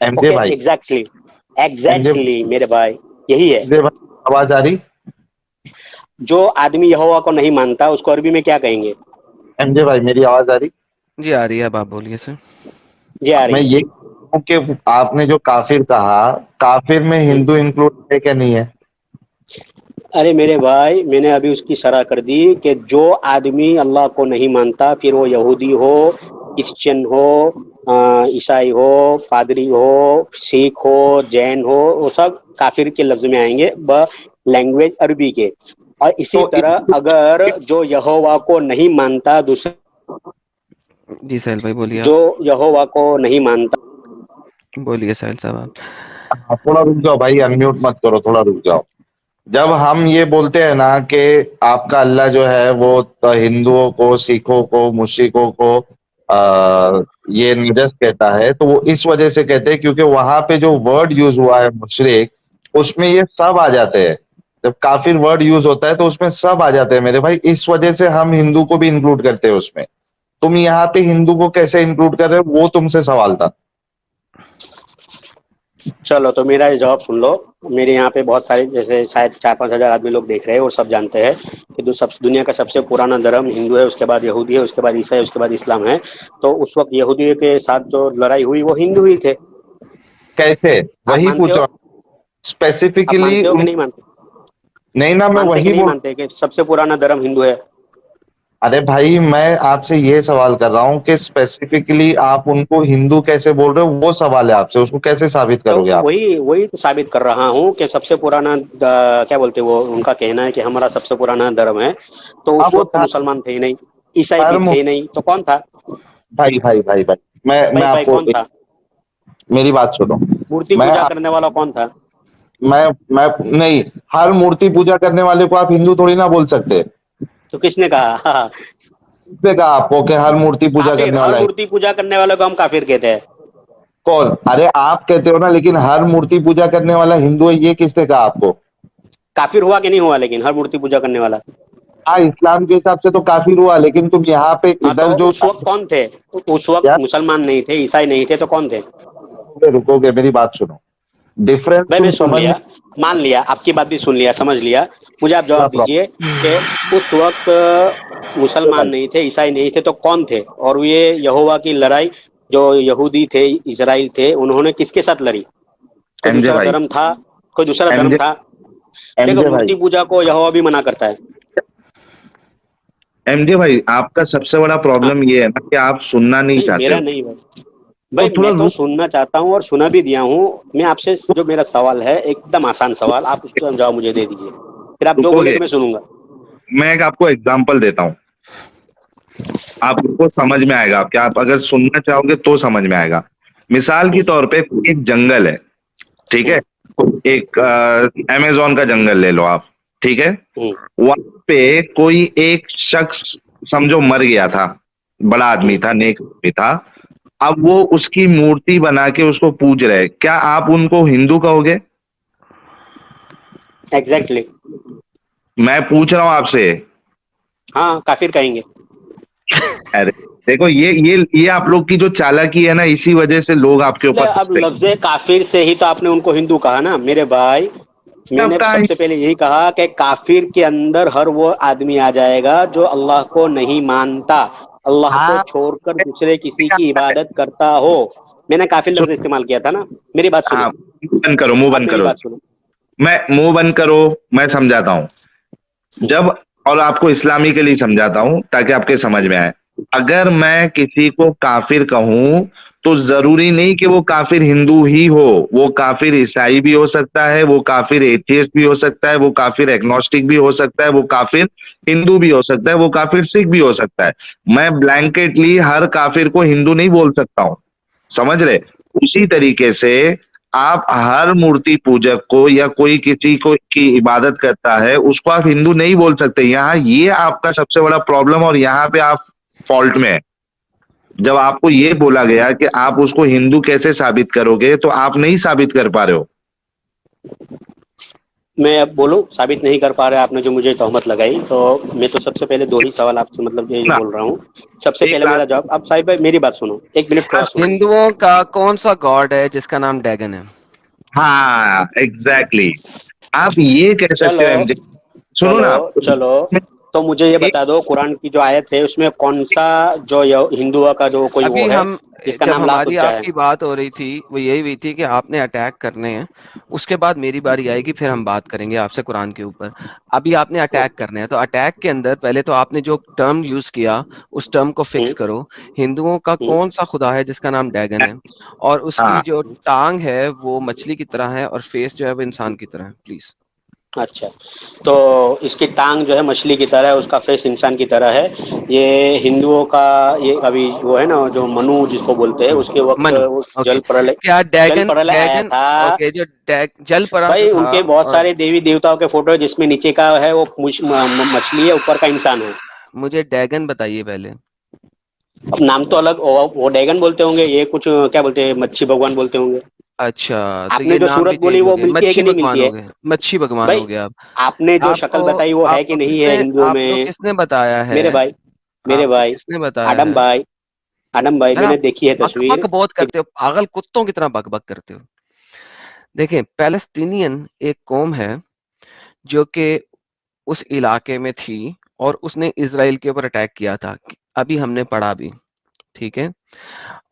एमजे ओके, भाई। एग्जैक्टली एमजे एग्जैक्टली मेरे भाई, यही है। एमजे भाई, आवाज आ रही? जो आदमी यहोवा को नहीं मानता उसको अरबी में क्या कहेंगे? एमजे भाई, मेरी आवाज आ रही? जी आ रही है, अब आप बोलिए सर। जी आ मैं रही है। ये कह रहा हूं कि आपने जो काफिर कहा, काफिर में हम्म। हिंदू इंक्लूड है क्या नहीं है? अरे मेरे भाई, मैंने अभी उसकी शरह कर दी कि जो आदमी अल्लाह को नहीं मानता, फिर वो यहूदी हो, क्रिश्चियन हो, ईसाई हो, पादरी हो, सिख हो, जैन हो, वो सब काफिर के लफ्ज में आएंगे ब लैंग्वेज अरबी के। और इसी तो तरह अगर जो यहोवा को नहीं मानता दूसरे, जी साहिल भाई बोलिए, जो आप यहोवा को नहीं मानता, बोलिए साहिल साहब आप। थोड़ा रुक जाओ भाई, अनम्यूट मत करो, थोड़ा रुक जाओ। जब हम ये बोलते हैं ना कि आपका अल्लाह जो है वो हिंदुओं को, सिखों को, मुश्रिकों को ये निजस कहता है, तो वो इस वजह से कहते हैं क्योंकि वहां पे जो वर्ड यूज हुआ है मुशरिक, उसमें ये सब आ जाते हैं। जब काफिर वर्ड यूज होता है तो उसमें सब आ जाते हैं मेरे भाई, इस वजह से हम हिंदू को भी इंक्लूड करते हैं उसमें। तुम यहाँ पे हिंदू को कैसे इंक्लूड कर रहे हो, वो तुमसे सवाल था। चलो तो मेरा ये जवाब सुन लो। मेरे यहाँ पे बहुत सारे, जैसे शायद 4-5 हज़ार आदमी लोग देख रहे हैं और सब जानते हैं कि दुनिया का सबसे पुराना धर्म हिंदू है, उसके बाद यहूदी है, उसके बाद ईसाई है, उसके बाद इस्लाम है। तो उस वक्त यहूदी के साथ जो लड़ाई हुई वो हिंदू ही थे। कैसे? आप वही मानते पूछ हो? रहा हूँ आप स्पेसिफिकली मानते हो कि नहीं मानते? नहीं ना, मैं मानते कि वही नहीं बोल। मानते कि सबसे पुराना धर्म हिंदू है? अरे भाई, मैं आपसे ये सवाल कर रहा हूँ कि स्पेसिफिकली आप उनको हिंदू कैसे बोल रहे हो, वो सवाल है आपसे, उसको कैसे साबित तो करोगे आप? वही वही तो साबित कर रहा हूँ कि सबसे पुराना क्या बोलते हैं वो, उनका कहना है कि हमारा सबसे पुराना धर्म है। तो हाँ उस वो वक्त तो था। मुसलमान थे ही नहीं, ईसाई हर भी थे ही नहीं, तो कौन था? भाई भाई भाई भाई, मैं भाई आपको कौन था? मेरी बात सुनो। मूर्ति मैं पूजा करने वाला कौन था? मैं नहीं, हर मूर्ति पूजा करने वाले को आप हिंदू थोड़ी ना बोल सकते। तो किसने कहा? किसने कहा आपको कि हर मूर्ति पूजा काफिर, करने हर वाला है? मूर्ति पूजा करने वालों को हम काफिर कहते हैं। कौन? अरे आप कहते हो ना, लेकिन हर मूर्ति पूजा करने वाला हिंदू है, ये किसने कहा आपको? काफिर हुआ कि नहीं हुआ लेकिन हर मूर्ति पूजा करने वाला? हाँ, इस्लाम के हिसाब से तो काफिर हुआ, लेकिन तुम यहाँ पे हाँ, तो इधर जो उस वक्त कौन थे? उस वक्त यार, मुसलमान नहीं थे, ईसाई नहीं थे, तो कौन थे? रुकोगे रुकोगे, मेरी बात सुनो। डिफरेंस भाई तुम मैं सुन समझ नहीं। लिया। मान लिया, आपकी बात भी सुन लिया, समझ लिया, मुझे आप जवाब दीजिए कि उस वक्त मुसलमान नहीं थे, ईसाई नहीं थे, तो कौन थे? और ये यहोवा की लड़ाई जो यहूदी थे, इजराइल थे, उन्होंने किसके साथ लड़ी? कोई एमजे दूसरा भाई, धर्म था? कोई दूसरा धर्म एमजे था? देखो, एमजे भाई, मूर्ति पूजा को यहोवा भी मना करता है। एमजे भाई, आपका सबसे बड़ा हाँ, प्रॉब्लम ये है ना कि आप सुनना नहीं नहीं चाहते मेरा हो। नहीं भाई। तो भाई थोड़ा मैं तो सुनना चाहता हूँ और सुना भी दिया हूँ। मैं आपसे जो मेरा सवाल है एकदम आसान सवाल, आप उसका जवाब मुझे दे दीजिए, फिर आप जो बोले रुकोगे? तो मैं सुनूंगा। मैं एक आपको एग्जांपल देता हूँ, आपको समझ में आएगा। कि आप अगर सुनना चाहोगे तो समझ में आएगा। मिसाल के हम्म, तौर पे एक जंगल है, ठीक है? हम्म, एक अमेजोन का जंगल ले लो आप, ठीक है? हम्म, वहां पे कोई एक शख्स समझो मर गया था, बड़ा आदमी हम्म, था, नेक आदमी था। अब वो उसकी मूर्ति बना के उसको पूज रहे, क्या आप उनको हिंदू कहोगे? एग्जैक्टली। मैं पूछ रहा हूं आपसे। हाँ, काफिर कहेंगे। अरे देखो, ये आप लोग की जो चालाकी है ना, इसी वजह से लोग आपके ऊपर अब हंसते लफ्ज काफिर से ही तो आपने उनको हिंदू कहा ना मेरे भाई। हैं। मैंने आपका सबसे पहले यही कहा कि काफिर के अंदर हर वो आदमी आ जाएगा जो अल्लाह को नहीं मानता, अल्लाह को हाँ, छोड़कर दूसरे किसी की इबादत करता हो। मैंने काफिर लफ्ज सुनो, इस्तेमाल किया था ना। मेरी बात सुनो, हाँ, मुंह बंद करो, मुंह आप बंद मेरी करो। बात सुनो। मैं मुंह बंद करो, मैं समझाता हूँ। जब, और आपको इस्लामी के लिए समझाता हूं ताकि आपके समझ में आए। अगर मैं किसी को काफिर कहूं तो जरूरी नहीं कि वो काफिर हिंदू ही हो। वो काफिर ईसाई भी हो सकता है, वो काफिर एथियस्ट भी हो सकता है, वो काफिर एग्नोस्टिक भी हो सकता है, वो काफिर हिंदू भी हो सकता है, वो काफिर सिख भी हो सकता है। मैं ब्लैंकेटली हर काफिर को हिंदू नहीं बोल सकता हूं, समझ रहे? उसी तरीके से आप हर मूर्ति पूजक को या कोई किसी को की इबादत करता है उसको आप हिंदू नहीं बोल सकते। यहाँ ये आपका सबसे बड़ा प्रॉब्लम, और यहाँ पे आप फॉल्ट में है। जब आपको ये बोला गया कि आप उसको हिंदू कैसे साबित करोगे, तो आप नहीं साबित कर पा रहे हो। मैं अब बोलूं, साबित नहीं कर पा रहे आपने जो मुझे तहमत लगाई, तो मैं तो सबसे पहले दो ही सवाल आपसे मतलब यही ना, बोल रहा हूँ। सबसे एक पहले मेरा लास्ट। जवाब, अब साहिब भाई मेरी बात सुनो, एक मिनट थोड़ा सुनो। हिंदुओं का कौन सा गॉड है जिसका नाम डैगन है? हाँ, एग्जैक्टली exactly। आप ये कह सकते चलो, हो एमजे। सुनो चलो, ना, चलो, तो मुझे ये एक, बता दो, कुरान की जो आयत है उसमें कौन सा जो हिंदुओं का जो कोई वो अभी है हम जिसका जब नाम लात हमारी उज्जा है? आपकी बात हो रही थी वो यही हुई थी कि आपने अटैक करने हैं, उसके बाद मेरी बारी आएगी, फिर हम बात करेंगे आपसे कुरान के ऊपर। अभी आपने अटैक करने हैं, तो अटैक के अंदर पहले तो आपने जो टर्म यूज किया उस टर्म को फिक्स हम्म, करो। हिंदुओं का हम्म, कौन सा खुदा है जिसका नाम डैगन है, और उसकी हाँ, जो टांग है वो मछली की तरह है और फेस जो है वो इंसान की तरह है, प्लीज। अच्छा, तो इसकी टांग जो है मछली की तरह है, उसका फेस इंसान की तरह है। ये हिंदुओं का, ये अभी वो है ना जो मनु जिसको बोलते हैं, उसके वक्त मनु। वो ओके, क्या जल डैगन प्रलय आया डैगन था। ओके, जो जल परा जो भाई था उनके बहुत और सारे देवी देवताओं के फोटो है जिसमें नीचे का है वो मछली है, ऊपर का इंसान है। मुझे डैगन बताइए पहले। अब नाम तो अलग, वो डैगन बोलते होंगे, ये कुछ क्या बोलते हैं, मच्छी भगवान बोलते होंगे। अच्छा, तो आपने ये जो नाम भी सूरत बोली चेंज हो वो गए, मिलती है कि मच्छी नहीं भगवान मिलती हो है? गए, मच्छी भगवान हो भाई गया अब। आपने जो शक्ल आपको बताई वो है कि नहीं है हिंदुओं आपको में? किसने बताया है? मेरे भाई, मेरे आपको भाई, किसने बताया आडम है? भाई, आडम भाई, यार मैंने आप देखी है बक बक तस्वीर। बहुत एक, करते हो, पागल कुत्तों की तरह बक बक करते हो। देखें, पैलेस्टीनियन एक कौम है जो कि उस इलाके में थी और उसने इजराइल के ऊपर अटैक किया था। अभी हमने पढ़ा भी, ठीक है?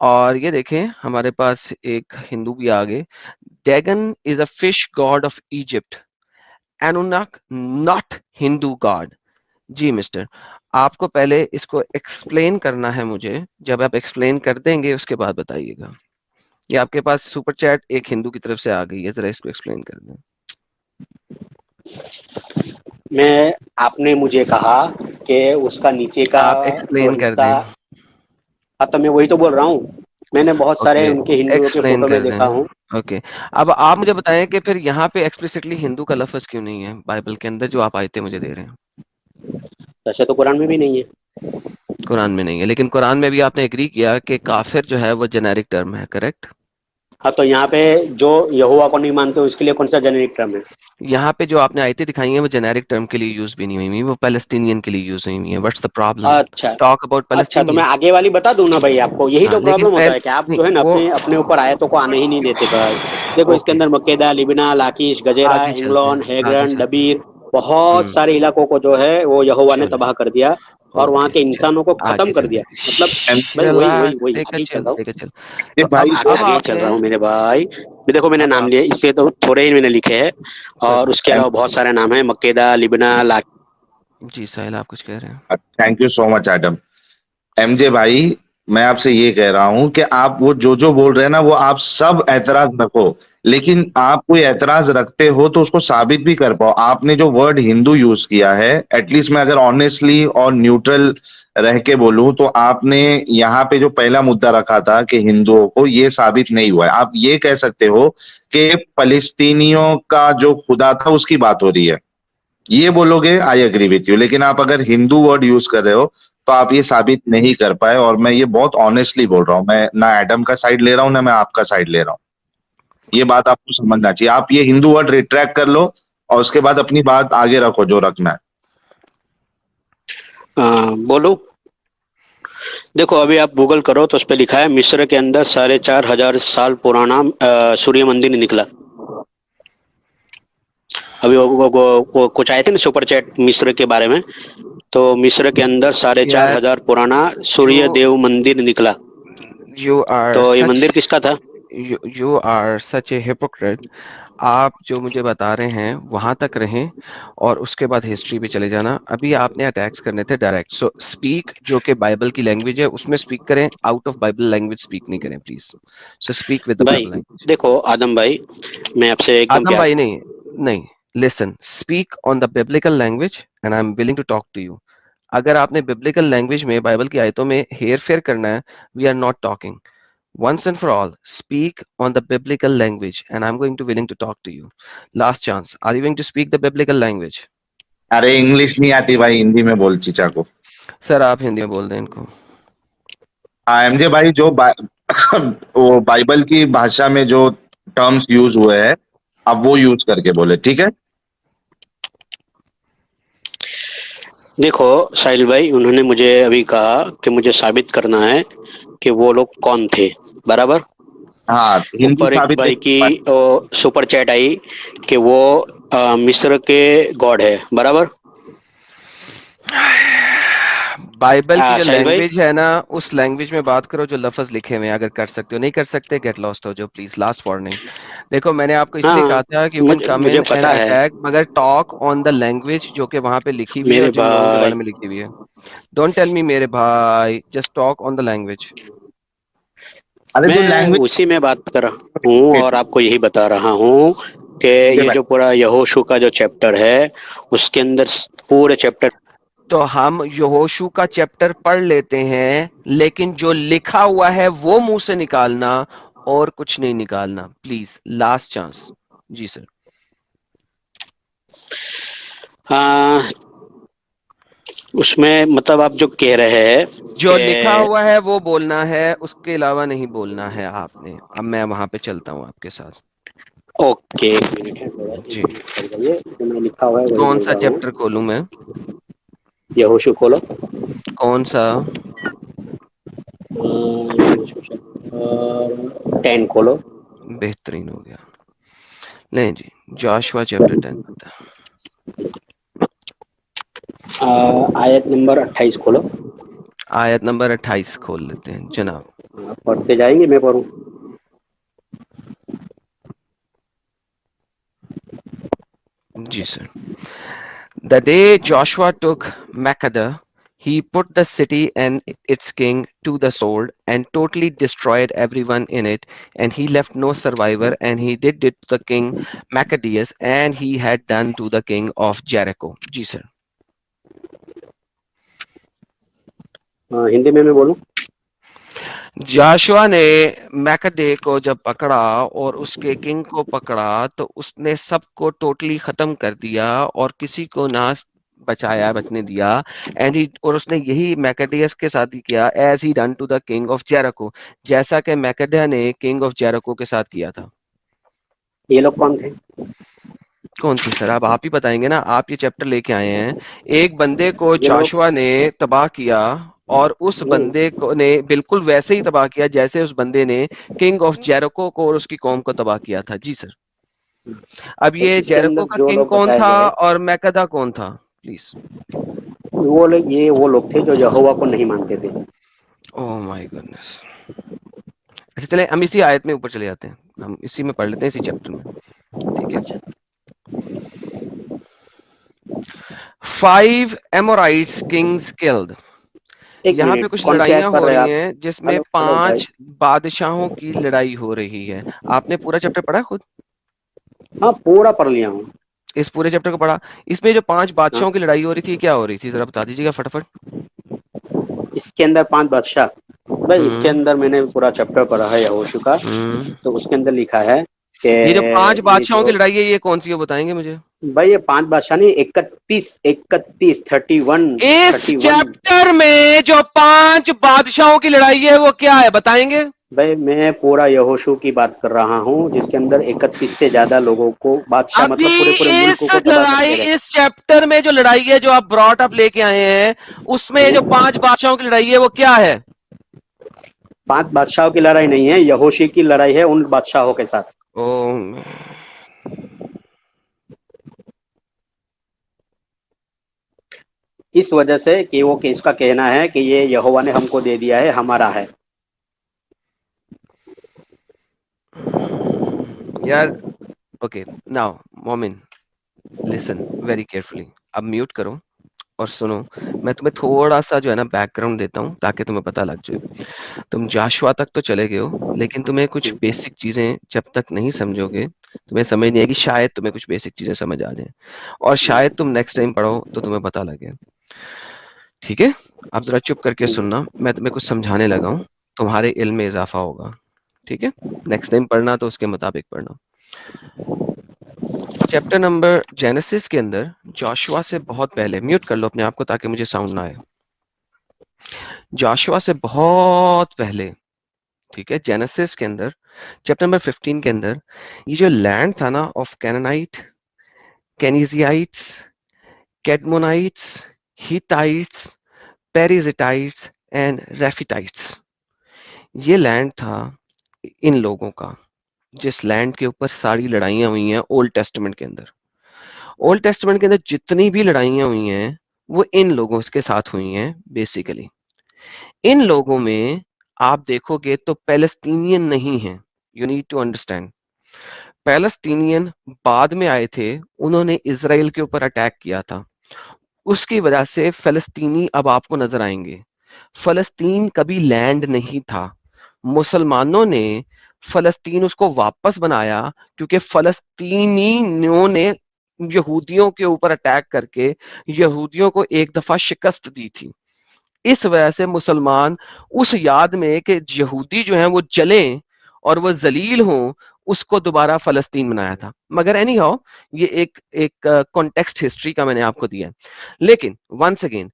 और ये देखें, हमारे पास एक हिंदू भी आ गए। Dagon is a fish god of Egypt, Anunnaki, not Hindu god. जी मिस्टर, आपको पहले इसको एक्सप्लेन करना है मुझे। जब आप एक्सप्लेन कर देंगे उसके बाद बताइएगा। ये आपके पास सुपर चैट एक हिंदू की तरफ से आ गई है, जरा इसको एक्सप्लेन कर दें। मैं आपने मुझे कहा कि उसका नीचे का आप जो एक्सप्लेन कर हिस्सा, दें। हाँ तो मैं वही तो बोल रहा हूँ। मैंने बहुत सारे ओके, उनके हिंदुओं के एक्सप्लेन फोटो में कर देखा हूँ। दें। ओके, अब आप मुझे बताएं कि फिर यहाँ पे एक्सप्लिसिटली हिंदू का लफ्ज क्यों नहीं है बाइबल के अंदर, जो आप आयतें मुझे दे रहे हैं? वैसे तो कुरान में भी नहीं है। कुरान में नहीं है, लेकिन कुरान में भी आपने एग्री किया कि काफिर जो है वो जेनेरिक टर्म है, करेक्ट? हाँ, तो यहाँ पे जो यहोवा को नहीं मानते उसके लिए कौन सा जेनेरिक टर्म है? यहाँ पे जो आपने आयतें दिखाई हैं वो जेनेरिक टर्म के लिए यूज भी नहीं हुई, वो पैलेस्टीनियन के लिए यूज हुई है। What's the problem? अच्छा। टॉक अबाउट अच्छा, तो मैं पैलेस्टीनियन। आगे वाली बता दूं ना भाई आपको, यही हाँ तो लेकिन प्रॉब्लम होता पहले है कि आप नहीं जो है ना वो अपने अपने ऊपर आयतों को आने ही नहीं देते भाई। देखो इसके ओके, अंदर मक्केदा, लिबिना, लाकिश, गजेरा, आगे चलते एंगलोन, हैं, आगे हेग्रन, चलते हैं। डबीर, बहुत हम्म। सारे इलाकों को जो है वो यहोवा ने चलो। तबाह कर दिया और वहां ओके के चल, इंसानों को आगे खत्म कर दिया। चलते मतलब हैं। भाई वही वही रिलैक्स, वही टेक अ आगे ही चल चिल, रहा हूँ। Take a chill. ये तो भाई अब आगे जो आगे ही चल आपने रहा हूँ मेरे भाई। ये देखो मैंने अब नाम आप लिए, इससे तो थोड़े ही मैंने लिखे हैं कोई और बात उसके अलावा बहुत सारे नाम है, मक्केदा, लिबिना, नहीं। जी साहिल, आप कुछ कह रहे हैं? Thank you so much Adam. MJ भाई, मैं आपसे ये कह रहा हूं कि आप वो जो बोल रहे हैं ना, वो आप सब एतराज रखो, लेकिन आप कोई एतराज रखते हो तो उसको साबित भी कर पाओ। आपने जो वर्ड हिंदू यूज किया है, एटलीस्ट मैं अगर ऑनेस्टली और न्यूट्रल रह के बोलूं तो आपने यहाँ पे जो पहला मुद्दा रखा था कि हिंदुओं को, ये साबित नहीं हुआ है। आप ये कह सकते हो कि फलिस्तीनियों का जो खुदा था उसकी बात हो रही है, ये बोलोगे, आई एग्री विथ यू। लेकिन आप अगर हिंदू वर्ड यूज कर रहे हो तो आप ये साबित नहीं कर पाए, और मैं ये बहुत ऑनेस्टली बोल रहा हूँ। मैं ना एडम का साइड ले रहा हूँ ना मैं आपका साइड ले रहा हूँ। ये बात आपको समझना चाहिए। आप ये हिंदू वर्ड रिट्रैक्ट कर लो और उसके बाद अपनी बात आगे रखो जो रखना है। बोलो। देखो अभी आप गूगल करो तो उस पर लिखा है मिस्र के अंदर 4,500 साल पुराना सूर्य मंदिर निकला। अभी वो कुछ आए थे ना सुपर चैट मिस्र के बारे में, तो मिस्र के अंदर 4,500 यार, पुराना जो सूर्य देव मंदिर निकला। यू आर तो ये सच मंदिर किसका था? You are such a hypocrite. आप जो मुझे बता रहे हैं वहां तक रहें और उसके बाद हिस्ट्री पे चले जाना। अभी आपने अटैक्स करने थे डायरेक्ट, सो स्पीक जो कि बाइबल की लैंग्वेज है उसमें स्पीक करें, out of Bible language speak नहीं करें please. So speak with the भाई बाइबल लैंग्वेज। देखो आदम भाई, मैं आपसे एकदम आदम प्यार। भाई नहीं, नहीं, listen, speak on the biblical language and I am willing to talk to you. अगर आपने बिब्लिकल लैंग्वेज में बाइबल की आयतों में हेर फेर करना है, we are not talking. Once and for all, speak on the biblical language, and I'm going to willing to talk to you. Last chance. Are you willing to speak the biblical language? अरे English नहीं आती भाई, हिंदी में बोल चीचा को। Sir आप हिंदी में बोल दें इनको। हाँ एमजे भाई, वो बाइबल की भाषा में जो टर्म्स यूज हुए हैं, आप वो यूज करके बोले, ठीक है। देखो साहिल भाई, उन्होंने मुझे अभी कहा कि मुझे साबित करना है कि वो लोग कौन थे, बराबर। हाँ, हिंदी ऊपर एक साबित भाई की नहीं। सुपर चैट आई कि वो मिस्र के गॉड है, बराबर। बाइबल की जो साहिल भाई, लैंग्वेज है ना, उस लैंग्वेज में बात करो जो लफ्ज लिखे हुए हैं। अगर कर सकते हो, नहीं कर सकते, गेट लॉस्ट हो जाओ प्लीज। Last warning. देखो मैंने आपको इसलिए हाँ कहा था कि यू कैन मुझे कम मुझे इन एंड पता है अटैक, मगर टॉक ऑन द लैंग्वेज जो कि वहां पे लिखी हुई है और मेरे जिन लोगों के बारे भाई। में लिखी हुई है। डोंट टेल मी मेरे भाई, just talk on the language. अरे जो मैं लैंग्वेज, उसी में बात कर रहा हूँ और आपको यही बता रहा हूँ कि ये जो पूरा यहोशू का जो चैप्टर है उसके अंदर पूरे चैप्टर। तो हम यहोशू का चैप्टर पढ़ लेते हैं, लेकिन जो लिखा हुआ है वो मुंह से निकालना और कुछ नहीं निकालना प्लीज। Last chance. जी सर। आ, उसमें मतलब आप जो कह रहे हैं जो लिखा कि हुआ है वो बोलना है, उसके अलावा नहीं बोलना है आपने। अब मैं वहां पे चलता हूँ आपके साथ। ओके, एक मिनट है, थोड़ा एक जी। मिनट ठहर जाइए, जो मैं लिखा हुआ है वही कौन बोल सा रहा हूँ। चैप्टर खोलूं मैं? यहोशू खोलो। कौन सा? यहोशू चैप्टर 10 खोलो। बेहतरीन हो गया। नहीं जी, जोशुआ चैप्टर 10 होता है। आयत नंबर 28 खोलो। आयत नंबर 28 खोल लेते हैं जनाब। आप पढ़ते जाएंगे, मैं पढ़ूँ? जी sir. The day Joshua took Makkedah, he put the city and its king to the sword and totally destroyed everyone in it, and he left no survivor, and he did it to the king Maccabeus, and he had done to the king of Jericho. जी sir. Hindi में मैं बोलूँ? जाशुआ ने मैकदे को जब पकड़ा और उसके किंग को पकड़ा तो उसने सबको टोटली खत्म कर दिया और किसी को ना बचाया, बचने दिया, और उसने यही मैकेडियस के साथ ही किया, as he done to the king of Jericho, जैसा कि मैकेडिया ने किंग ऑफ जेरिको के साथ किया था। ये लोग कौन थे? कौन थे सर? अब आप ही बताएंगे ना, आप ये चैप्टर लेके आए हैं। एक बंदे को ये लोग जोशुआ ने तबाह किया और उस बंदे को ने बिल्कुल वैसे ही तबाह किया जैसे उस बंदे ने किंग ऑफ जेरिको को और उसकी कौम को तबाह किया था। जी सर। अब तो ये इसके जेरिको अंदर का जो किंग लोग कौन बताए था गए, और मैकदा कौन था? प्लीज। वो लोग थे जो यहोवा को नहीं मानते थे। Oh my goodness. अच्छा चले, हम इसी आयत में ऊपर चले जाते हैं, हम इसी में पढ़ लेते हैं, इसी चैप्टर में। ठीक है। 5 एमोराइट्स किंग्स किल्ड। एक यहाँ पे मिनट, कुछ कौन सी आयत लड़ाइयां पढ़ हो रहे हैं रही आप? हैं जिसमें हेलो हेलो भाई। 5 बादशाहों की लड़ाई हो रही है। आपने पूरा चैप्टर पढ़ा खुद? हाँ, पूरा पढ़ लिया हूँ। इस पूरे चैप्टर को पढ़ा? इसमें जो 5 हाँ, बादशाहों की लड़ाई हो रही थी, क्या हो रही थी, जरा बता दीजिएगा फटाफट। इसके अंदर 5 बादशाह। भाई इसके हम्म अंदर मैंने पूरा चैप्टर पढ़ा है यहोशू का। हम्म तो उसके अंदर लिखा है कि ये जो 5 ये बादशाहों की जो, लड़ाई है, ये कौन सी है, बताएंगे मुझे? भाई ये 5 बादशाह नहीं, 31 31 इस 31। चैप्टर में जो 5 बादशाहों की लड़ाई है वो क्या है, बताएंगे? भाई मैं पूरा यहोशू की बात कर रहा हूँ, जिसके अंदर 31 से ज्यादा लोगों को, बादशाह अभी मतलब पूरे पूरे मुल्क इस को तबाह लड़ाई, करके गए। इस चैप्टर में जो लड़ाई है जो आप ब्रॉट अप लेके आए हैं, उसमें जो 5 बादशाहों की लड़ाई है वो क्या है? 5 बादशाहों की लड़ाई नहीं है, यहोशी की लड़ाई है उन बादशाहों के साथ। ओ, इस वजह से कि वो कि इसका कहना है कि ये यहोवा ने हमको दे दिया है, हमारा है। यार ओके, नाउ मोमिन लिसन वेरी केयरफुली। अब म्यूट करो और सुनो। मैं तुम्हें थोड़ा सा जो है ना बैकग्राउंड देता हूँ ताकि तुम्हें पता लग जाए। तुम जाशुआ तक तो चले गए हो, लेकिन तुम्हें कुछ बेसिक चीजें जब तक नहीं समझोगे, तुम्हें समझ नहीं आएगी। शायद तुम्हें कुछ बेसिक चीजें समझ आ जाए और शायद तुम नेक्स्ट टाइम पढ़ो तो तुम्हें पता लगे। ठीक है? आप जरा चुप करके सुनना, मैं तुम्हें कुछ समझाने लगा हूँ, तुम्हारे इल्म में इजाफा होगा। ठीक है? नेक्स्ट टाइम पढ़ना तो उसके मुताबिक पढ़ना। चैप्टर नंबर जेनेसिस के अंदर जोशुआ से बहुत पहले, म्यूट कर लो अपने आप को ताकि मुझे साउंड ना आए। जोशुआ से बहुत पहले, ठीक है, जेनेसिस के अंदर चैप्टर नंबर 15 के अंदर ये जो लैंड था ना ऑफ कैनानाइट, केनिजियाइट्स, कैडमोनाइट्स, हिटाइट्स, पेरिजिटाइट्स एंड रेफिटाइट्स, ये लैंड था इन लोगों का, जिस लैंड के ऊपर सारी लड़ाइयां हुई हैं ओल्ड टेस्टामेंट के अंदर। ओल्ड टेस्टामेंट के अंदर जितनी भी लड़ाइयां हुई हैं वो इन लोगों के साथ हुई हैं बेसिकली। इन लोगों में आप देखोगे तो पैलेस्टीनियन नहीं है। You need to understand, Palestinian बाद में आए थे, उन्होंने इजराइल के ऊपर अटैक किया था, उसकी वजह से फलस्तीनी अब आपको नजर आएंगे। फलस्तीन कभी लैंड नहीं था, मुसलमानों ने फलस्तीन उसको वापस बनाया क्योंकि फलस्तीनियों ने यहूदियों के ऊपर अटैक करके यहूदियों को एक दफा शिकस्त दी थी। इस वजह से मुसलमान उस याद में कि यहूदी जो हैं वो जलें और वो जलील हों, उसको दोबारा फलस्तीन बनाया था। मगर एनी हाउ, ये एक एक कॉन्टेक्स्ट हिस्ट्री का मैंने आपको दिया है। लेकिन वंस अगेन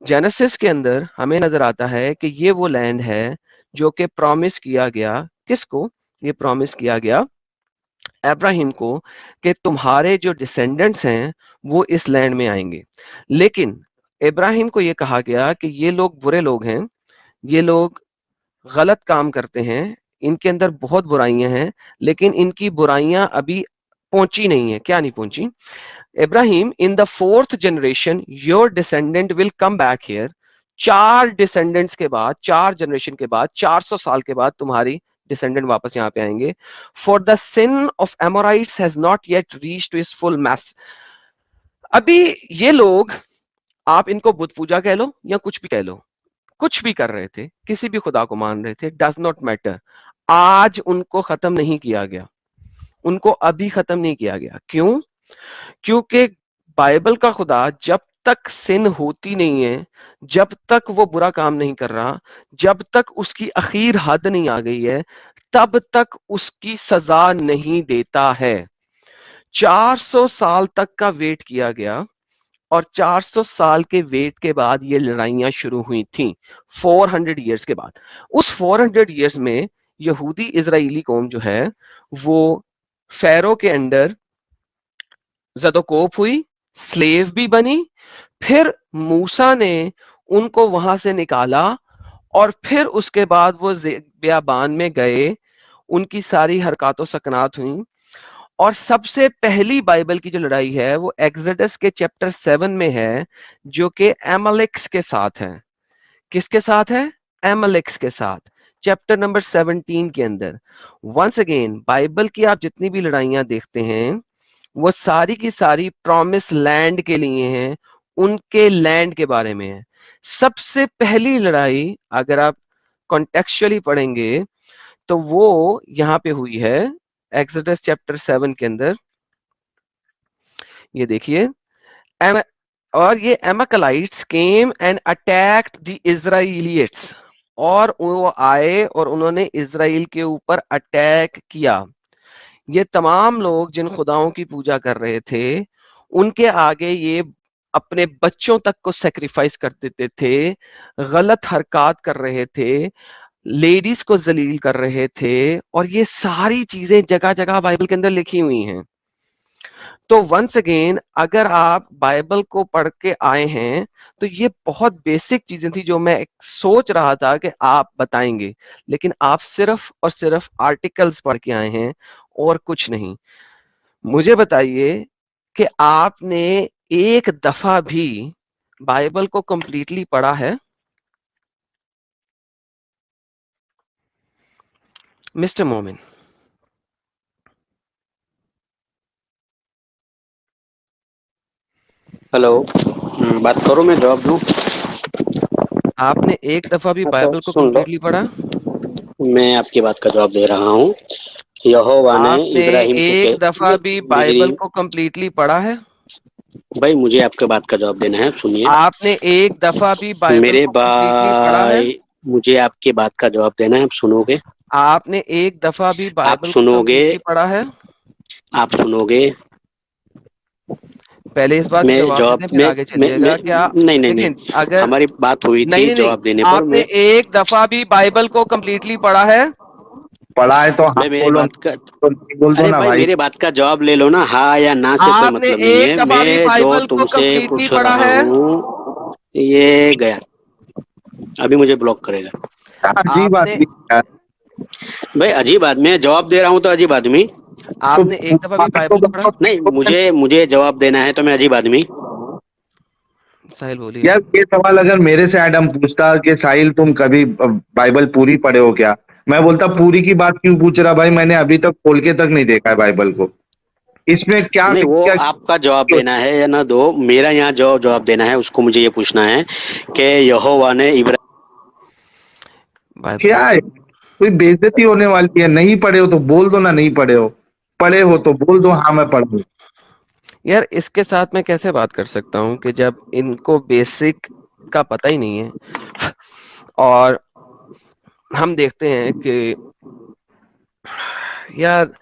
जेनेसिस के अंदर हमें नजर आता है कि ये वो लैंड है जो कि प्रॉमिस किया गया। किसको ये प्रॉमिस किया गया? अब्राहिम को, कि तुम्हारे जो डिसेंडेंट्स हैं वो इस लैंड में आएंगे। लेकिन इब्राहिम को ये कहा गया कि ये लोग बुरे लोग हैं, ये लोग गलत काम करते हैं, इनके अंदर बहुत बुराइयां हैं, लेकिन इनकी बुराइयां अभी पहुंची नहीं है। क्या नहीं पहुंची? Ibrahim, in the 4th generation your descendant will come back here. 4 descendants के बाद, 4 जनरेशन के बाद, 400 साल के बाद तुम्हारी डिसेंडेंट वापस यहाँ पे आएंगे। For the sin of Amorites has not yet reach to its full measure. अभी ये लोग, आप इनको बुत पूजा कह लो या कुछ भी कह लो, कुछ भी कर रहे थे, किसी भी खुदा को मान रहे थे, डज नॉट मैटर, आज उनको खत्म नहीं किया गया, उनको अभी खत्म नहीं किया गया। क्यों? क्योंकि बाइबल का खुदा जब तक सिन होती नहीं है, जब तक वो बुरा काम नहीं कर रहा, जब तक उसकी आखिर हद नहीं आ गई है, तब तक उसकी सजा नहीं देता है। 400 साल तक का वेट किया गया और 400 साल के वेट के बाद ये लड़ाइयां शुरू हुई थी, 400 ईयर्स के बाद। उस 400 ईयर्स में यहूदी इजराइली कौम जो है वो फेरो के अंडर जदोकोप हुई, स्लेव भी बनी, फिर मूसा ने उनको वहां से निकाला और फिर उसके बाद वो बियाबान में गए, उनकी सारी हरकतों सकनात हुई। और सबसे पहली बाइबल की जो लड़ाई है वो एक्सोडस के चैप्टर 7 में है, जो कि एमलेक्स के साथ है। किसके साथ है? एमलेक्स के साथ, चैप्टर नंबर 17 के अंदर। वंस अगेन बाइबल की आप जितनी भी लड़ाइयां देखते हैं वो सारी की सारी प्रॉमिस लैंड के लिए हैं, उनके लैंड के बारे में है। सबसे पहली लड़ाई अगर आप कॉन्टेक्चुअली पढ़ेंगे तो वो यहां पे हुई है एक्सोडस चैप्टर 7 के अंदर। ये देखिए, और ये एमकलाइट्स केम एंड अटैक्ड द इजराइलियट्स, और वो आए और उन्होंने इजराइल के ऊपर अटैक किया। ये तमाम लोग जिन खुदाओं की पूजा कर रहे थे उनके आगे ये अपने बच्चों तक को सेक्रीफाइस कर देते थे, गलत हरकत कर रहे थे, लेडीज को जलील कर रहे थे, और ये सारी चीजें जगह जगह बाइबल के अंदर लिखी हुई हैं। तो वंस अगेन अगर आप बाइबल को पढ़ के आए हैं तो ये बहुत बेसिक चीजें थी जो मैं सोच रहा था कि आप बताएंगे, लेकिन आप सिर्फ और सिर्फ आर्टिकल्स पढ़ के आए हैं और कुछ नहीं। मुझे बताइए कि आपने एक दफा भी बाइबल को कंप्लीटली पढ़ा है? मिस्टर मोमिन, हेलो, बात करो, मैं जवाब दूं। आपने एक दफा भी हाँ, तो बाइबल को सुन लो, कंप्लीटली पढ़ा? मैं आपकी बात का जवाब दे रहा हूँ। यहोवा ने आपने इब्राहिम को एक दफा भी बाइबल मेरी को कंप्लीटली पढ़ा है? भाई, मुझे आपके बात का जवाब देना है, सुनिए। आपने एक दफा भी बाइबल मेरे को कंप्लीटली पढ़ा है? भाई, मुझे आपकी बात का जवाब देना है, आप सुनोगे? आपने एक दफा भी आप बाइबल को सुनोगे? कंप्लीटली पढ़ा है? आप सुनोगे? पहले इस बात का मैं जवाब जवाब देते हैं फिर आगे चलिएगा। क्या नहीं नहीं नहीं, देखें, अगर हमारी बात हुई नहीं थी नहीं नहीं, जवाब देने पर। आपने एक दफा भी बाइबल को कंप्लीटली पढ़ा है? पढ़ा है तो हाँ भाई मेरी बोलो, बात का तो नहीं बोल दो अरे ना भाई, भाई। मेरी बात का जवाब ले लो ना, हाँ या ना से कोई आपने मतलब नहीं एक है। दफा भी मैं जो बाइबल को तुमसे कंप्लीटली पूछ पढ़ा रहा है? हूँ, ये गया, अभी मुझे ब्लॉक करेगा। क्या अजीब आपने आदमी है यार। भाई अजीब आदमी है, जवाब दे रहा हूँ तो अजीब आदमी। तो आपने एक दफा भी बात को बाइबल को पढ़ा? नहीं, मुझे जवाब देना है तो मैं अजीब आदमी। साहिल बोलिए। यार ये सवाल अगर मेरे से एडम पूछता कि साहिल तुम कभी बाइबल पूरी पढ़े हो क्या, मैं बोलता पूरी की बात क्यों पूछ रहा भाई, मैंने अभी तक खोल के तक नहीं देखा है बाइबल को। इसमें क्या नहीं, वो क्या आपका जवाब देना है या ना दो, मेरा यहाँ जो जवाब देना है उसको मुझे ये पूछना है कि यहोवा ने इब्राहिम। बाइबल क्या है, कोई बेइज्जती होने वाली है? नहीं पढ़े हो तो बोल दो ना नहीं पढ़े हो, पढ़े हो तो बोल दो हाँ मैं पढ़ लूं। यार, इसके साथ मैं कैसे बात कर सकता हूँ कि जब इनको बेसिक का पता ही नहीं है। और हम देखते हैं कि यार,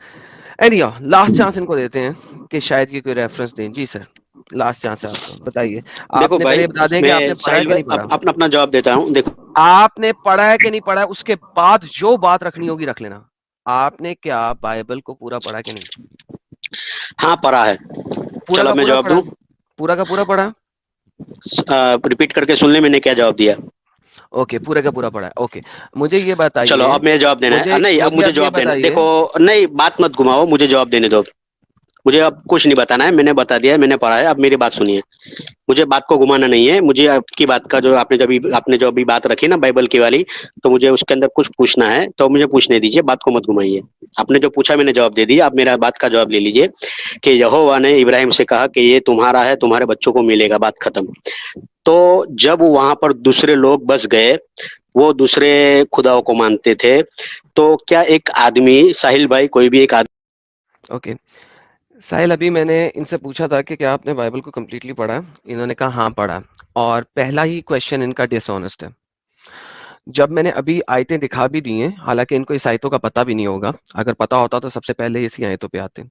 एनियो लास्ट चांस इनको देते हैं कि शायद ये कोई रेफरेंस दें। जी सर, लास्ट चांस है आपका, बताइए। देखो आपने भाई, पहले बता दें कि आपने मैं पढ़ा है साहिल कि भाई नहीं पढ़ा। अपना अपना जवाब देता हूँ। देखो, आपने पढ़ा है कि नहीं पढ़ा है, उसके बाद जो बात रखनी होगी रख लेना। आपने क्या बाइबल को पूरा पढ़ा कि नहीं? हाँ पढ़ा है। पूरा चलो का अब मैं पूरा जवाब पढ़ा? दूं। पूरा का पूरा पढ़ा? रिपीट करके सुन ले मैंने क्या जवाब दिया। ओके, पूरा का पूरा पढ़ा है। ओके, मुझे ये चलो बताइए, अब मैं जवाब देना है, मुझे नहीं अब मुझे मुझे अब ये जवाब देना है। बताइए। देखो, नहीं बात मत घुमाओ, मुझे जवाब देने दो। मुझे अब कुछ नहीं बताना है, मैंने बता दिया है, मैंने पढ़ा है। अब मेरी बात सुनिए, मुझे बात को घुमाना नहीं है। मुझे आपकी बात का जो आपने जो अभी बात रखी ना बाइबल की वाली, तो मुझे उसके अंदर कुछ पूछना है, तो मुझे पूछने दीजिए, बात को मत घुमाइए। आपने जो पूछा मैंने जवाब दे दिया, आप मेरा बात का जवाब ले लीजिए कि यहोवा ने इब्राहिम से कहा कि ये तुम्हारा है, तुम्हारे बच्चों को मिलेगा, बात खत्म। तो जब वहां पर दूसरे लोग बस गए, वो दूसरे खुदाओं को मानते थे, तो क्या एक आदमी, साहिल भाई, कोई भी एक आदमी। ओके साहिल, अभी मैंने इनसे पूछा था कि क्या आपने बाइबल को कम्प्लीटली पढ़ा है? इन्होंने कहा हाँ पढ़ा, और पहला ही क्वेश्चन इनका डिसऑनेस्ट है। जब मैंने अभी आयतें दिखा भी दी हैं, हालांकि इनको इस आयतों का पता भी नहीं होगा, अगर पता होता तो सबसे पहले इसी आयतों पे आते।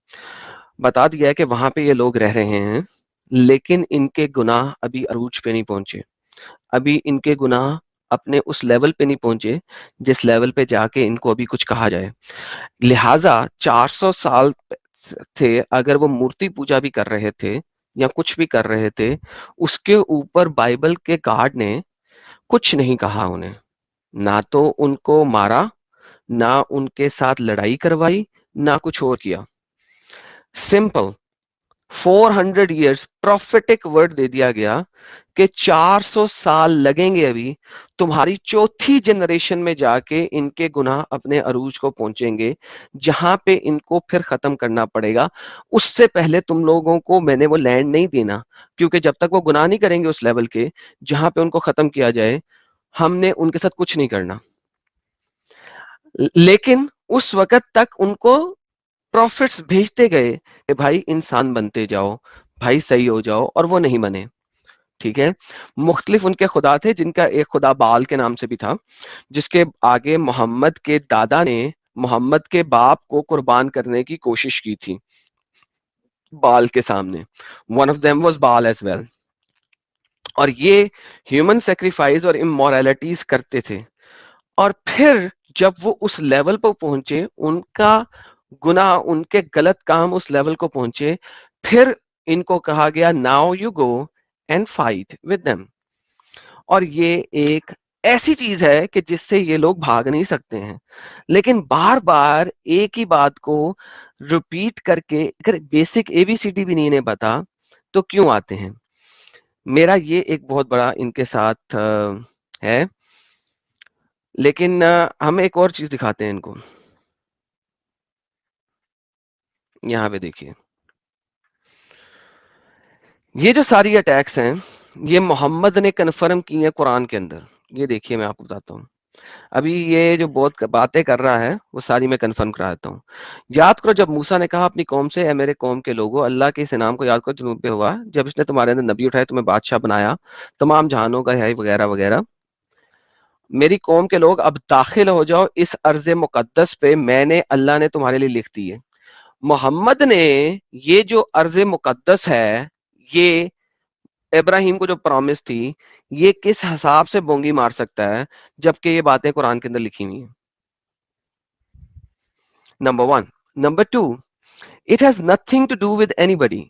बता दिया है कि वहां पे ये लोग रह रहे हैं, लेकिन इनके गुनाह अभी अरूज पे नहीं पहुंचे, अभी इनके गुनाह अपने उस लेवल पे नहीं पहुंचे जिस लेवल पे जाके इनको अभी कुछ कहा जाए। लिहाजा 400 साल थे, अगर वो मूर्ति पूजा भी कर रहे थे या कुछ भी कर रहे थे, उसके ऊपर बाइबल के गार्ड ने कुछ नहीं कहा उन्हें, ना तो उनको मारा, ना उनके साथ लड़ाई करवाई, ना कुछ और किया। सिंपल 400 इयर्स प्रोफेटिक वर्ड दे दिया गया कि 400 साल लगेंगे, अभी तुम्हारी चौथी जनरेशन में जाके इनके गुनाह अपने अरूज को पहुंचेंगे, जहां पे इनको फिर खत्म करना पड़ेगा। उससे पहले तुम लोगों को मैंने वो लैंड नहीं देना, क्योंकि जब तक वो गुनाह नहीं करेंगे उस लेवल के जहां पे उनको खत्म किया जाए, हमने उनके साथ कुछ नहीं करना। लेकिन उस वक्त तक उनको प्रॉफिट्स भेजते गए कि भाई इंसान बनते जाओ, भाई सही हो जाओ, और वो नहीं बने। ठीक है, मुख्तलिफ उनके खुदा थे, जिनका एक खुदा बाल के नाम से भी था, जिसके आगे मोहम्मद के दादा ने मोहम्मद के बाप को कुर्बान करने की कोशिश की थी बाल के सामने। वन ऑफ देम वाज बाल एज वेल। और ये ह्यूमन सेक्रीफाइस और इमोरलिटीज करते थे। और फिर जब वो उस लेवल पर पहुंचे, उनका गुनाह, उनके गलत काम उस लेवल को पहुंचे, फिर इनको कहा गया now you go and fight with them. और ये एक ऐसी चीज है कि जिससे ये लोग भाग नहीं सकते हैं, लेकिन बार बार एक ही बात को रिपीट करके, अगर बेसिक एबीसीडी भी नहीं इन्हें पता तो क्यों आते हैं। मेरा ये एक बहुत बड़ा इनके साथ है। लेकिन हम एक और चीज दिखाते हैं इनको। यहाँ पे देखिए, ये जो सारी अटैक्स हैं, ये मोहम्मद ने कन्फर्म की हैं कुरान के अंदर। ये देखिए, मैं आपको बताता हूँ। अभी ये जो बहुत बातें कर रहा है वो सारी मैं कन्फर्म करा देता हूँ। याद करो, जब मूसा ने कहा अपनी कौम से, ए मेरे कौम के लोगों, अल्लाह के इस इनाम को याद करो जो तुम पे हुआ, जब इसने तुम्हारे अंदर नबी उठाए, तुम्हें बादशाह बनाया, तमाम जहानों का है, वगैरह वगैरह। मेरी कौम के लोग अब दाखिल हो जाओ इस अर्ज मुकद्दस पे, मैंने अल्लाह ने तुम्हारे लिए लिख दी है। मोहम्मद ने ये जो अर्ज मुकद्दस है, ये इब्राहिम को जो प्रॉमिस थी, ये किस हिसाब से बोंगी मार सकता है जबकि ये बातें कुरान के अंदर लिखी हुई हैं। Number one. Number two, it has nothing to do with anybody.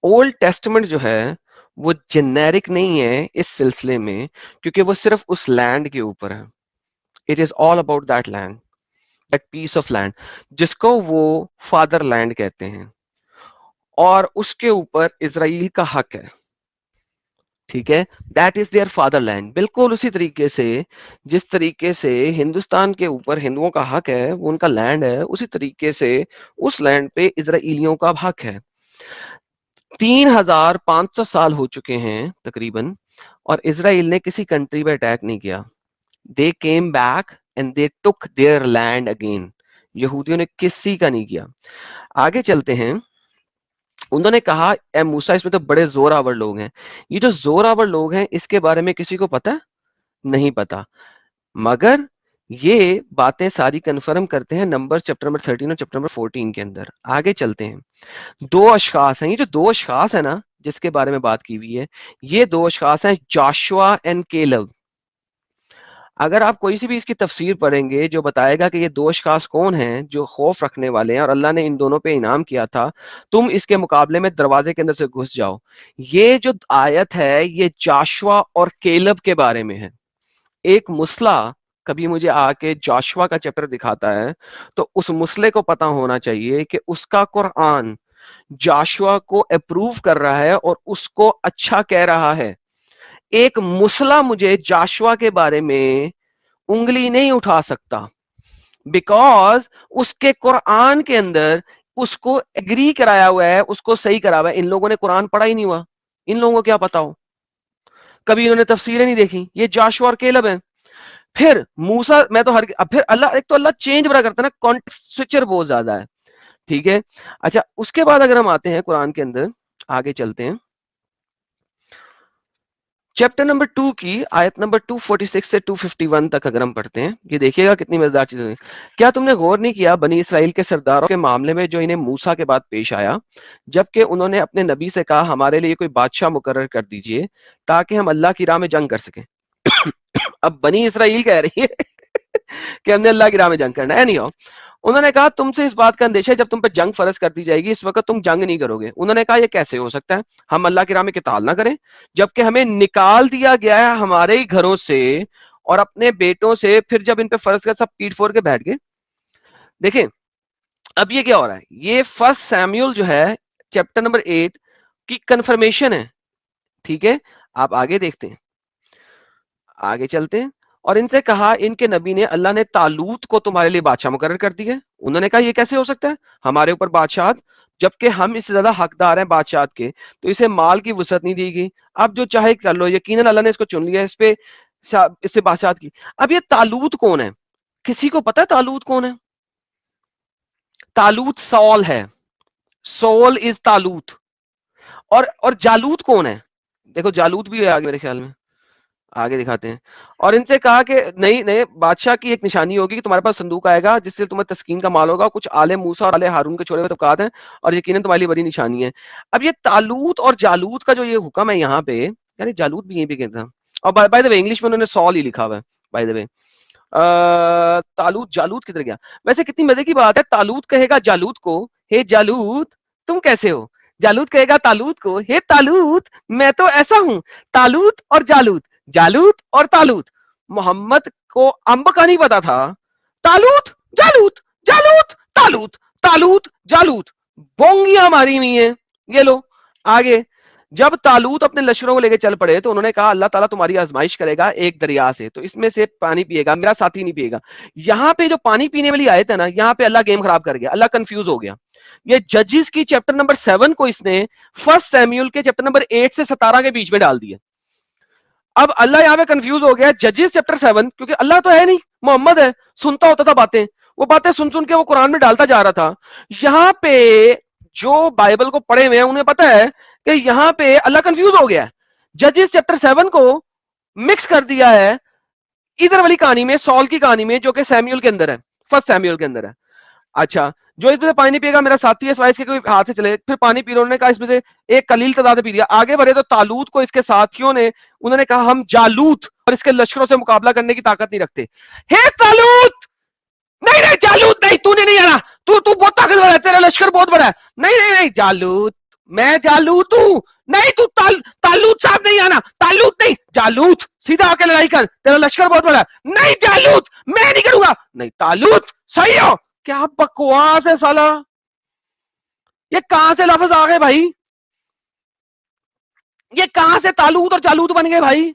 Old Testament जो है वो जेनेरिक नहीं है इस सिलसिले में, क्योंकि वो सिर्फ उस लैंड के ऊपर है। It is all about that land, that piece of land, जिसको वो फादर लैंड कहते हैं, और उसके ऊपर इजराइल का हक है। ठीक है, दैट इज देयर फादरलैंड। बिल्कुल उसी तरीके से जिस तरीके से हिंदुस्तान के ऊपर हिंदुओं का हक है, वो उनका लैंड है, उसी तरीके से उस लैंड पे इजराइलियों का हक है। 3500 साल हो चुके हैं तकरीबन, और इजराइल ने किसी कंट्री पे अटैक नहीं किया। They came back and they took their land again. यहूदियों ने किसी का नहीं किया। आगे चलते हैं। उन्होंने कहा, ए मूसा, इसमें तो बड़े जोरावर लोग हैं। ये जो जोरावर लोग हैं, इसके बारे में किसी को पता? नहीं पता। मगर ये बातें सारी कंफर्म करते हैं नंबर चैप्टर नंबर 13 और चैप्टर नंबर 14 के अंदर। आगे चलते हैं। दो अशखास हैं, ये जो दो अशखास है ना जिसके बारे में बात की हुई है, ये दो अशखास हैं, जोशुआ एंड केलब। अगर आप कोई सी भी इसकी तफसीर पढ़ेंगे जो बताएगा कि ये दो अशखास कौन हैं जो खौफ रखने वाले हैं और अल्लाह ने इन दोनों पे इनाम किया था, तुम इसके मुकाबले में दरवाजे के अंदर से घुस जाओ। ये जो आयत है ये जोशुआ और केलब के बारे में है। एक मुसला कभी मुझे आके जोशुआ का चैप्टर दिखाता है तो उस मुसले को पता होना चाहिए कि उसका कुरान जोशुआ को अप्रूव कर रहा है और उसको अच्छा कह रहा है। एक मुसला मुझे जोशुआ के बारे में उंगली नहीं उठा सकता, बिकॉज उसके कुरान के अंदर उसको एग्री कराया हुआ है, उसको सही करा हुआ है। इन लोगों ने कुरान पढ़ा ही नहीं हुआ, इन लोगों को क्या पता हो, कभी इन्होंने तफसीरें नहीं देखी। ये जोशुआ और केलब है। फिर मूसा, मैं तो हर, अब फिर अल्लाह, एक तो अल्लाह चेंज बड़ा करता है ना, कॉन्टेक्स्ट स्विचर बहुत ज्यादा है। ठीक है, अच्छा, उसके बाद अगर हम आते हैं कुरान के अंदर, आगे चलते हैं। चैप्टर नंबर 2 की आयत नंबर 246 से 251 तक अगर हम पढ़ते हैं, ये देखिएगा कितनी मजेदार चीजें हैं। क्या तुमने गौर नहीं किया बनी इसराइल के सरदारों के मामले में जो इन्हें मूसा के बाद पेश आया, जबकि उन्होंने अपने नबी से कहा हमारे लिए कोई बादशाह मुकर्रर कर दीजिए ताकि हम अल्लाह की राह में जंग कर सकें। अब बनी इसराइल कह रही है कि हमने अल्लाह की राह में जंग करना है। नहीं हो, उन्होंने कहा तुमसे इस बात का अंदेशा है जब तुम पर जंग फर्ज कर दी जाएगी, इस वक्त तुम जंग नहीं करोगे। उन्होंने कहा यह कैसे हो सकता है, हम अल्लाह की राह में किताल ना करें जबकि हमें निकाल दिया गया है हमारे ही घरों से और अपने बेटों से। फिर जब इन पे फर्ज कर सब पीठ फोड़ के बैठ गए। देखें अब ये क्या हो रहा है, ये फर्स्ट सैमुअल जो है चैप्टर नंबर 8 की कंफर्मेशन है। ठीक है, आप आगे देखते हैं, आगे चलते हैं। और इनसे कहा इनके नबी ने अल्लाह ने तालूत को तुम्हारे लिए बादशाह मुकर्रर कर दिया है। उन्होंने कहा ये कैसे हो सकता है हमारे ऊपर बादशाह, जबकि हम इससे ज्यादा हकदार हैं बादशाह के, तो इसे माल की वसअत नहीं दी गई। अब जो चाहे कर लो, यकीनन अल्लाह ने इसको चुन लिया इस पे, इससे बादशाह की। अब ये तालूत कौन है, किसी को पता है तालूत कौन है? तालूत सॉल है, सॉल इज तालूत। और जालूत कौन है? देखो जालूत भी है आगे मेरे ख्याल में, आगे दिखाते हैं। और इनसे कहा कि नहीं नहीं, बादशाह की एक निशानी होगी कि तुम्हारे पास संदूक आएगा जिससे तुम्हें तस्कीन का माल होगा, कुछ आले मूसा और आले हारून के छोड़े हुए तबकात हैं और यकीनन तुम्हारी बड़ी निशानी है। अब ये तालूत और जालूत का जो ये हुक्म है यहाँ पे, यानी जालूत भी यहीं पे कहता। और बाय द वे इंग्लिश में उन्होंने सॉल ही लिखा हुआ है बाय द वे। तालूत जालूत किधर गया? वैसे कितनी मजे की बात है, तालूत कहेगा जालूत को हे जालूत तुम कैसे हो, जालूत कहेगा तालूत को हे तालूत मैं तो ऐसा हूं। तालूत और जालूत, जालूत और तालूत। मोहम्मद को अंब का नहीं पता था, तालूत जालूत, जालूत तालूत, तालूत जालूत, बोंगियां मारी हुई है। ये लो आगे, जब तालूत अपने लश्करों को लेकर चल पड़े तो उन्होंने कहा अल्लाह ताला तुम्हारी आजमाइश करेगा एक दरिया से, तो इसमें से पानी पिएगा, मेरा साथी नहीं पिएगा। यहाँ पे जो पानी पीने वाली आयत है ना, यहाँ पे अल्लाह गेम खराब कर गया, अल्लाह कंफ्यूज हो गया। ये जजिस की चैप्टर नंबर 7 को इसने फर्स्ट सैमुअल के चैप्टर नंबर 8 से 17 के बीच में डाल दिया। अब अल्लाह यहाँ पे कंफ्यूज हो गया। जजिस चैप्टर 7, क्योंकि अल्लाह तो है नहीं, मोहम्मद है, सुनता होता था बातें, वो बातें सुन सुन के वो कुरान में डालता जा रहा था। यहाँ पे जो बाइबल को पढ़े हुए हैं उन्हें पता है कि यहाँ पे अल्लाह कंफ्यूज हो गया है। जजिस चैप्टर 7 को मिक्स कर दिया है इधर वाली कहानी में, सॉल की कहानी में, जो कि सैमुअल के अंदर है, फर्स्ट सैमुअल के अंदर है। अच्छा, जो इसमें से पानी नहीं पिएगा मेरा साथी है, स्वाइस के कोई हाथ से चले, फिर पानी पी लो, उन्होंने कहा इसमें से एक कलील तादाद पी लिया। आगे बढ़े तो तालूत को इसके साथियों ने, उन्होंने कहा हम जालूत और इसके लश्करों से मुकाबला करने की ताकत नहीं रखते। हे तालूत, नहीं नहीं जालूत नहीं, तूने नहीं आना, तू तू बहुत ताकतवर है, तेरा लश्कर बहुत बड़ा है। नहीं नहीं नहीं जालूत, मैं जालूत हूं, नहीं तू तालूत साहब नहीं आना, तालूत नहीं जालूत, सीधा आके लड़ाई कर, तेरा लश्कर बहुत बड़ा है। नहीं जालूत मैं नहीं करूंगा, नहीं तालूत सही हो। क्या बकवास है साला, ये कहां से लफ्ज आ गए भाई, ये कहां से तालूत और जालूत बन गए भाई,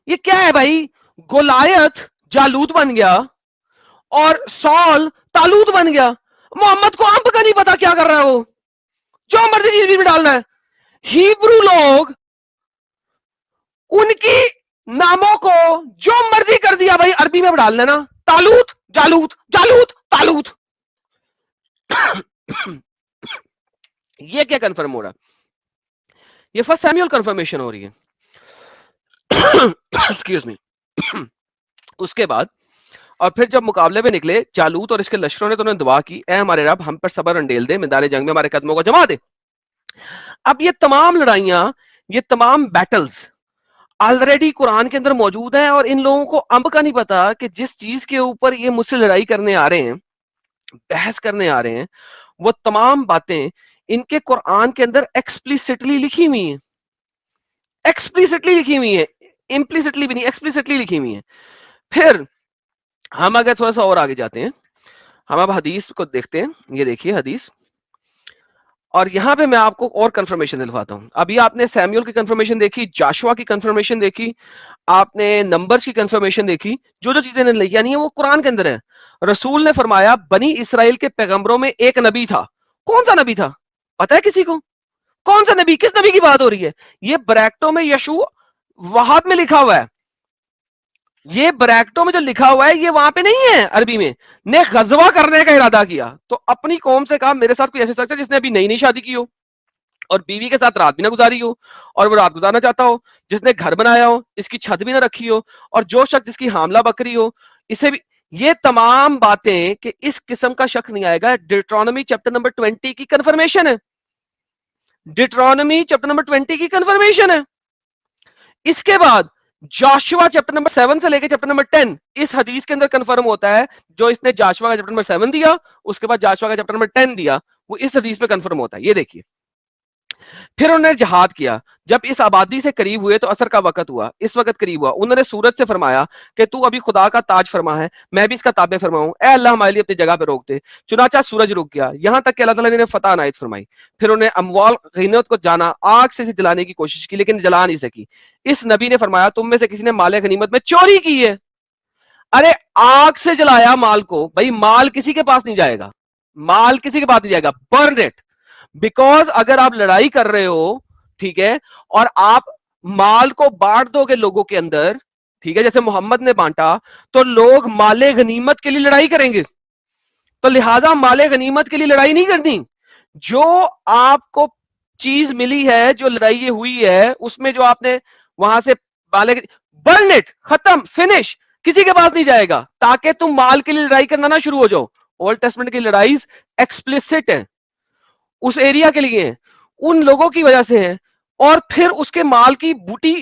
ये क्या है भाई? गोलायत जालूत बन गया और सॉल तालूत बन गया। मोहम्मद को अंब का नहीं पता क्या कर रहा है, वो जो मर्जी चीज में डालना है। हिब्रू लोग उनकी नामों को जो मर्जी कर दिया भाई, अरबी में डाल लेना, तालूत जालूत, जालूत तालूत। ये क्या कंफर्म हो रहा है? ये फर्स्ट सैमुअल कंफर्मेशन हो रही है। Excuse me. उसके बाद और फिर जब मुकाबले में निकले जालूत और इसके लश्करों ने, तो उन्होंने दुआ की, ए हमारे रब हम पर सब्र अंडेल दे, मैदान जंग में हमारे कदमों को जमा दे। अब ये तमाम लड़ाइयां, ये तमाम बैटल्स ऑलरेडी कुरान के अंदर मौजूद हैं और इन लोगों को अंब का नहीं पता कि जिस चीज के ऊपर ये मुझसे लड़ाई करने आ रहे हैं, बहस करने आ रहे हैं, वो तमाम बातें इनके कुरान के अंदर एक्सप्लिसिटली लिखी हुई हैं, एक्सप्लिसिटली लिखी हुई है, इम्प्लिसिटली भी नहीं, एक्सप्लिसिटली लिखी हुई है। फिर हम अगर थोड़ा सा और आगे जाते हैं, हम अब हदीस को देखते हैं। ये देखिए हदीस, और यहां पे मैं आपको और कंफर्मेशन दिलवाता हूं। अभी आपने सैमुअल की कंफर्मेशन देखी, जाशुआ की कंफर्मेशन देखी, आपने नंबर्स की कंफर्मेशन देखी, जो जो चीजें नहीं यानी वो कुरान के अंदर है। रसूल ने फरमाया बनी इसराइल के पैगंबरों में एक नबी था। कौन सा नबी था पता है किसी को? कौन सा नबी, किस नबी की बात हो रही है? ये ब्रैक्टो में यशु वहाब में लिखा हुआ है, ये ब्रैक्टो में जो लिखा हुआ है ये वहां पे नहीं है अरबी में। ने गजवा करने का इरादा किया तो अपनी कौम से कहा मेरे साथ कोई ऐसे शख्स है जिसने अभी नई नई शादी की हो, और बीवी के साथ रात भी ना गुजारी हो और वो रात गुजारना चाहता हो, जिसने घर बनाया हो, इसकी छत भी ना रखी हो, और जो शख्स जिसकी हामला बकरी हो, इसे भी, ये तमाम बातें कि इस किस्म का शख्स नहीं आएगा, डिट्रोनॉमी चैप्टर नंबर 20 की कंफर्मेशन है। डिट्रोनॉमी चैप्टर नंबर 20 की कंफर्मेशन है। इसके बाद जोशुआ चैप्टर नंबर 7 से लेकर चैप्टर नंबर 10 इस हदीस के अंदर कंफर्म होता है। जो इसने जोशुआ का चैप्टर नंबर 7 दिया, उसके बाद जोशुआ का चैप्टर नंबर 10 दिया, वो इस हदीस पे कंफर्म होता है। ये देखिए, फिर उन्होंने जहाद किया। जब इस आबादी से करीब हुए तो असर का वक्त हुआ, इस वक्त करीब हुआ। उन्होंने सूरज से फरमाया कि तू अभी खुदा का ताज फरमा है, मैं भी इसका ताबे फरमाऊं, ए अल्लाह हमारे लिए अपनी जगह पे रोक दे। चुनाचा सूरज रुक गया, यहां तक कि अल्लाह ताला ने फतह अनायत फरमाई। फिर उन्हें अमवाल गनीमत को जाना, आग से जलाने की कोशिश की लेकिन जला नहीं सकी। इस नबी ने फरमाया, तुम में से किसी ने माले गनीमत में चोरी की है। अरे आग से जलाया माल को, भाई माल किसी के पास नहीं जाएगा, माल किसी के पास नहीं जाएगा, बर्न इट। बिकॉज अगर आप लड़ाई कर रहे हो, ठीक है, और आप माल को बांट दोगे लोगों के अंदर, ठीक है, जैसे मोहम्मद ने बांटा, तो लोग माले गनीमत के लिए लड़ाई करेंगे। तो लिहाजा माले गनीमत के लिए लड़ाई नहीं करनी। जो आपको चीज मिली है, जो लड़ाई ये हुई है, उसमें जो आपने वहां से माले, बर्न इट, खत्म, फिनिश, किसी के पास नहीं जाएगा, ताकि तुम माल के लिए लड़ाई करना ना शुरू हो जाओ। ओल्ड टेस्टमेंट की लड़ाई एक्सप्लिसिट है, उस एरिया के लिए, उन लोगों की वजह से है, और फिर उसके माल की बूटी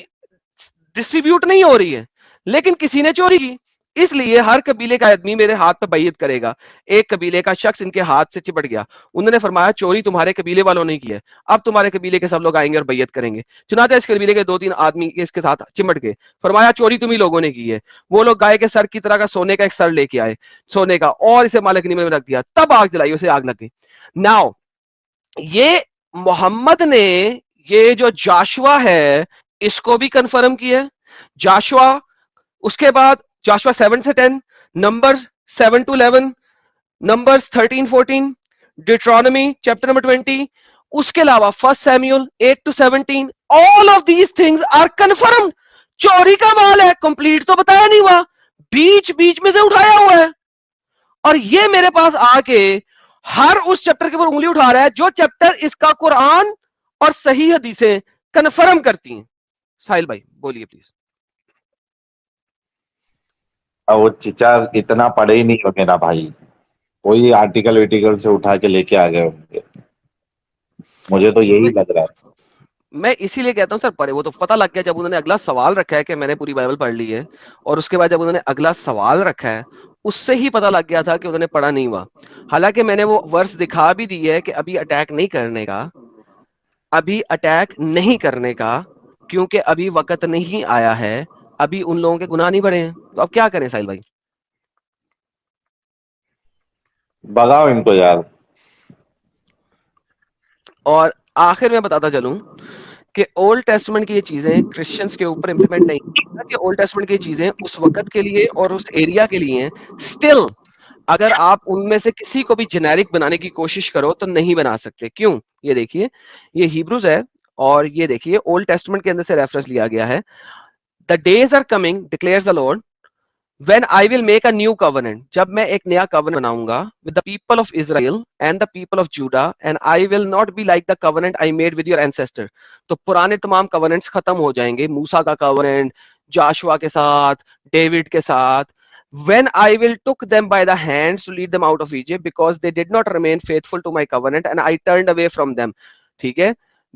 डिस्ट्रीब्यूट नहीं हो रही है, लेकिन किसी ने चोरी की। इसलिए हर कबीले का आदमी मेरे हाथ पे बैयत करेगा। एक कबीले का शख्स इनके हाथ से चिपट गया, उन्होंने फरमाया चोरी तुम्हारे कबीले वालों ने की है, अब तुम्हारे कबीले के सब लोग आएंगे और बैयत करेंगे। चुनांचे इस कबीले के 2-3 आदमी इसके साथ चिमट गए, फरमाया चोरी तुम ही लोगों ने की है। वो लोग गाय के सर की तरह का सोने का एक सर लेके आए, सोने का, और इसे मालिक में रख दिया, तब आग जलाई, उसे आग लग गई। नाउ ये मोहम्मद ने ये जो जाशुआ है इसको भी कंफर्म किया। जाशुआ, उसके बाद जाशुआ 7 से 10, Numbers 7 to 11, Numbers 13-14, Deuteronomy chapter number 20, उसके अलावा 1 Samuel 8 to 17, all of these things are confirmed. चोरी का माल है, कंप्लीट तो बताया नहीं हुआ, बीच बीच में से उठाया हुआ है। और ये मेरे पास आके हर उस चैप्टर के ऊपर उंगली उठा रहा है जो चैप्टर इसका कुरान और सही हदीसें कंफर्म करती हैं। साहिल भाई बोलिए प्लीज। अब वो चिचा इतना पढ़े ही नहीं होंगे ना भाई, वही आर्टिकल विटिकल से उठा के लेके आ गए होंगे, मुझे तो यही लग रहा है। मैं इसीलिए कहता हूं सर पढ़े, वो तो पता लग गया जब उन्होंने अगला सवाल रखा है कि मैंने पूरी बाइबल पढ़ ली है, और उसके बाद जब उन्होंने अगला सवाल रखा है उससे ही पता लग गया था कि उन्होंने पढ़ा नहीं हुआ। हालांकि मैंने वो वर्स दिखा भी दी है कि अभी अटैक नहीं करने का, अभी अटैक नहीं करने का, क्योंकि अभी वक्त नहीं आया है, अभी उन लोगों के गुनाह नहीं बढ़े हैं। तो अब क्या करें साहिल भाई? भगाओ इनको यार। और आखिर में बताता चलूं कि ओल्ड टेस्टमेंट की ये चीजें क्रिश्चियंस के ऊपर इंप्लीमेंट नहीं कि ओल्ड टेस्टमेंट की चीजें उस वक्त के लिए और उस एरिया के लिए स्टिल, अगर आप उनमें से किसी को भी जेनेरिक बनाने की कोशिश करो तो नहीं बना सकते। क्यों? ये देखिए, ये हिब्रूज है, और ये देखिए ओल्ड टेस्टमेंट के अंदर से रेफरेंस लिया गया है। The days are coming declares the Lord when I will make a new covenant, जब मैं एक नया covenant बनाऊंगा with the people of Israel and the people of Judah, and I will not be like the covenant I made with your ancestor। तो पुराने तमाम covenants खत्म हो जाएंगे, मूसा का covenant, जाशुआ के साथ, डेविड के साथ। when I will took them by the hands to lead them out of Egypt because they did not remain faithful to my covenant and I turned away from them। ठीक है,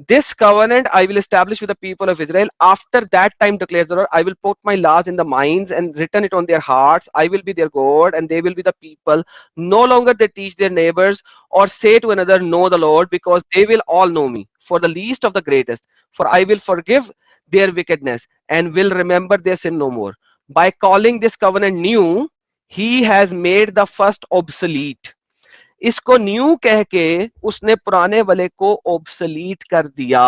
this covenant I will establish with the people of Israel after that time, declares the Lord। I will put my laws in the minds and written it on their hearts। I will be their God and they will be the people। No longer they teach their neighbors or say to another, know the Lord, because they will all know me, for the least of the greatest। For I will forgive their wickedness and will remember their sin no more। By calling this covenant new, he has made the first obsolete। इसको new कह के उसने पुराने वाले को obsolete कर दिया।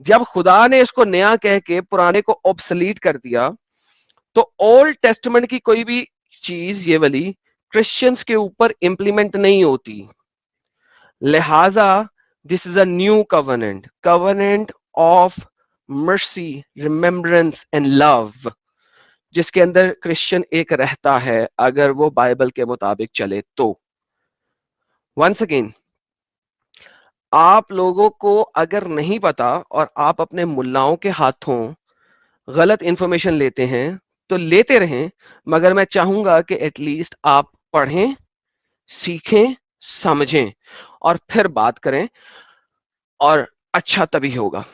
जब खुदा ने इसको नया कह के पुराने को ऑब्सलीट कर दिया, तो ओल्ड टेस्टमेंट की कोई भी चीज ये वाली क्रिश्चियंस के ऊपर इंप्लीमेंट नहीं होती। लिहाजा this is a new covenant, covenant of mercy, remembrance and love, जिसके अंदर क्रिश्चियन एक रहता है अगर वो बाइबल के मुताबिक चले तो। Once again, आप लोगों को अगर नहीं पता और आप अपने मुल्लाओं के हाथों गलत इंफॉर्मेशन लेते हैं तो लेते रहें, मगर मैं चाहूंगा कि एटलीस्ट आप पढ़ें, सीखें, समझें और फिर बात करें, और अच्छा तभी होगा।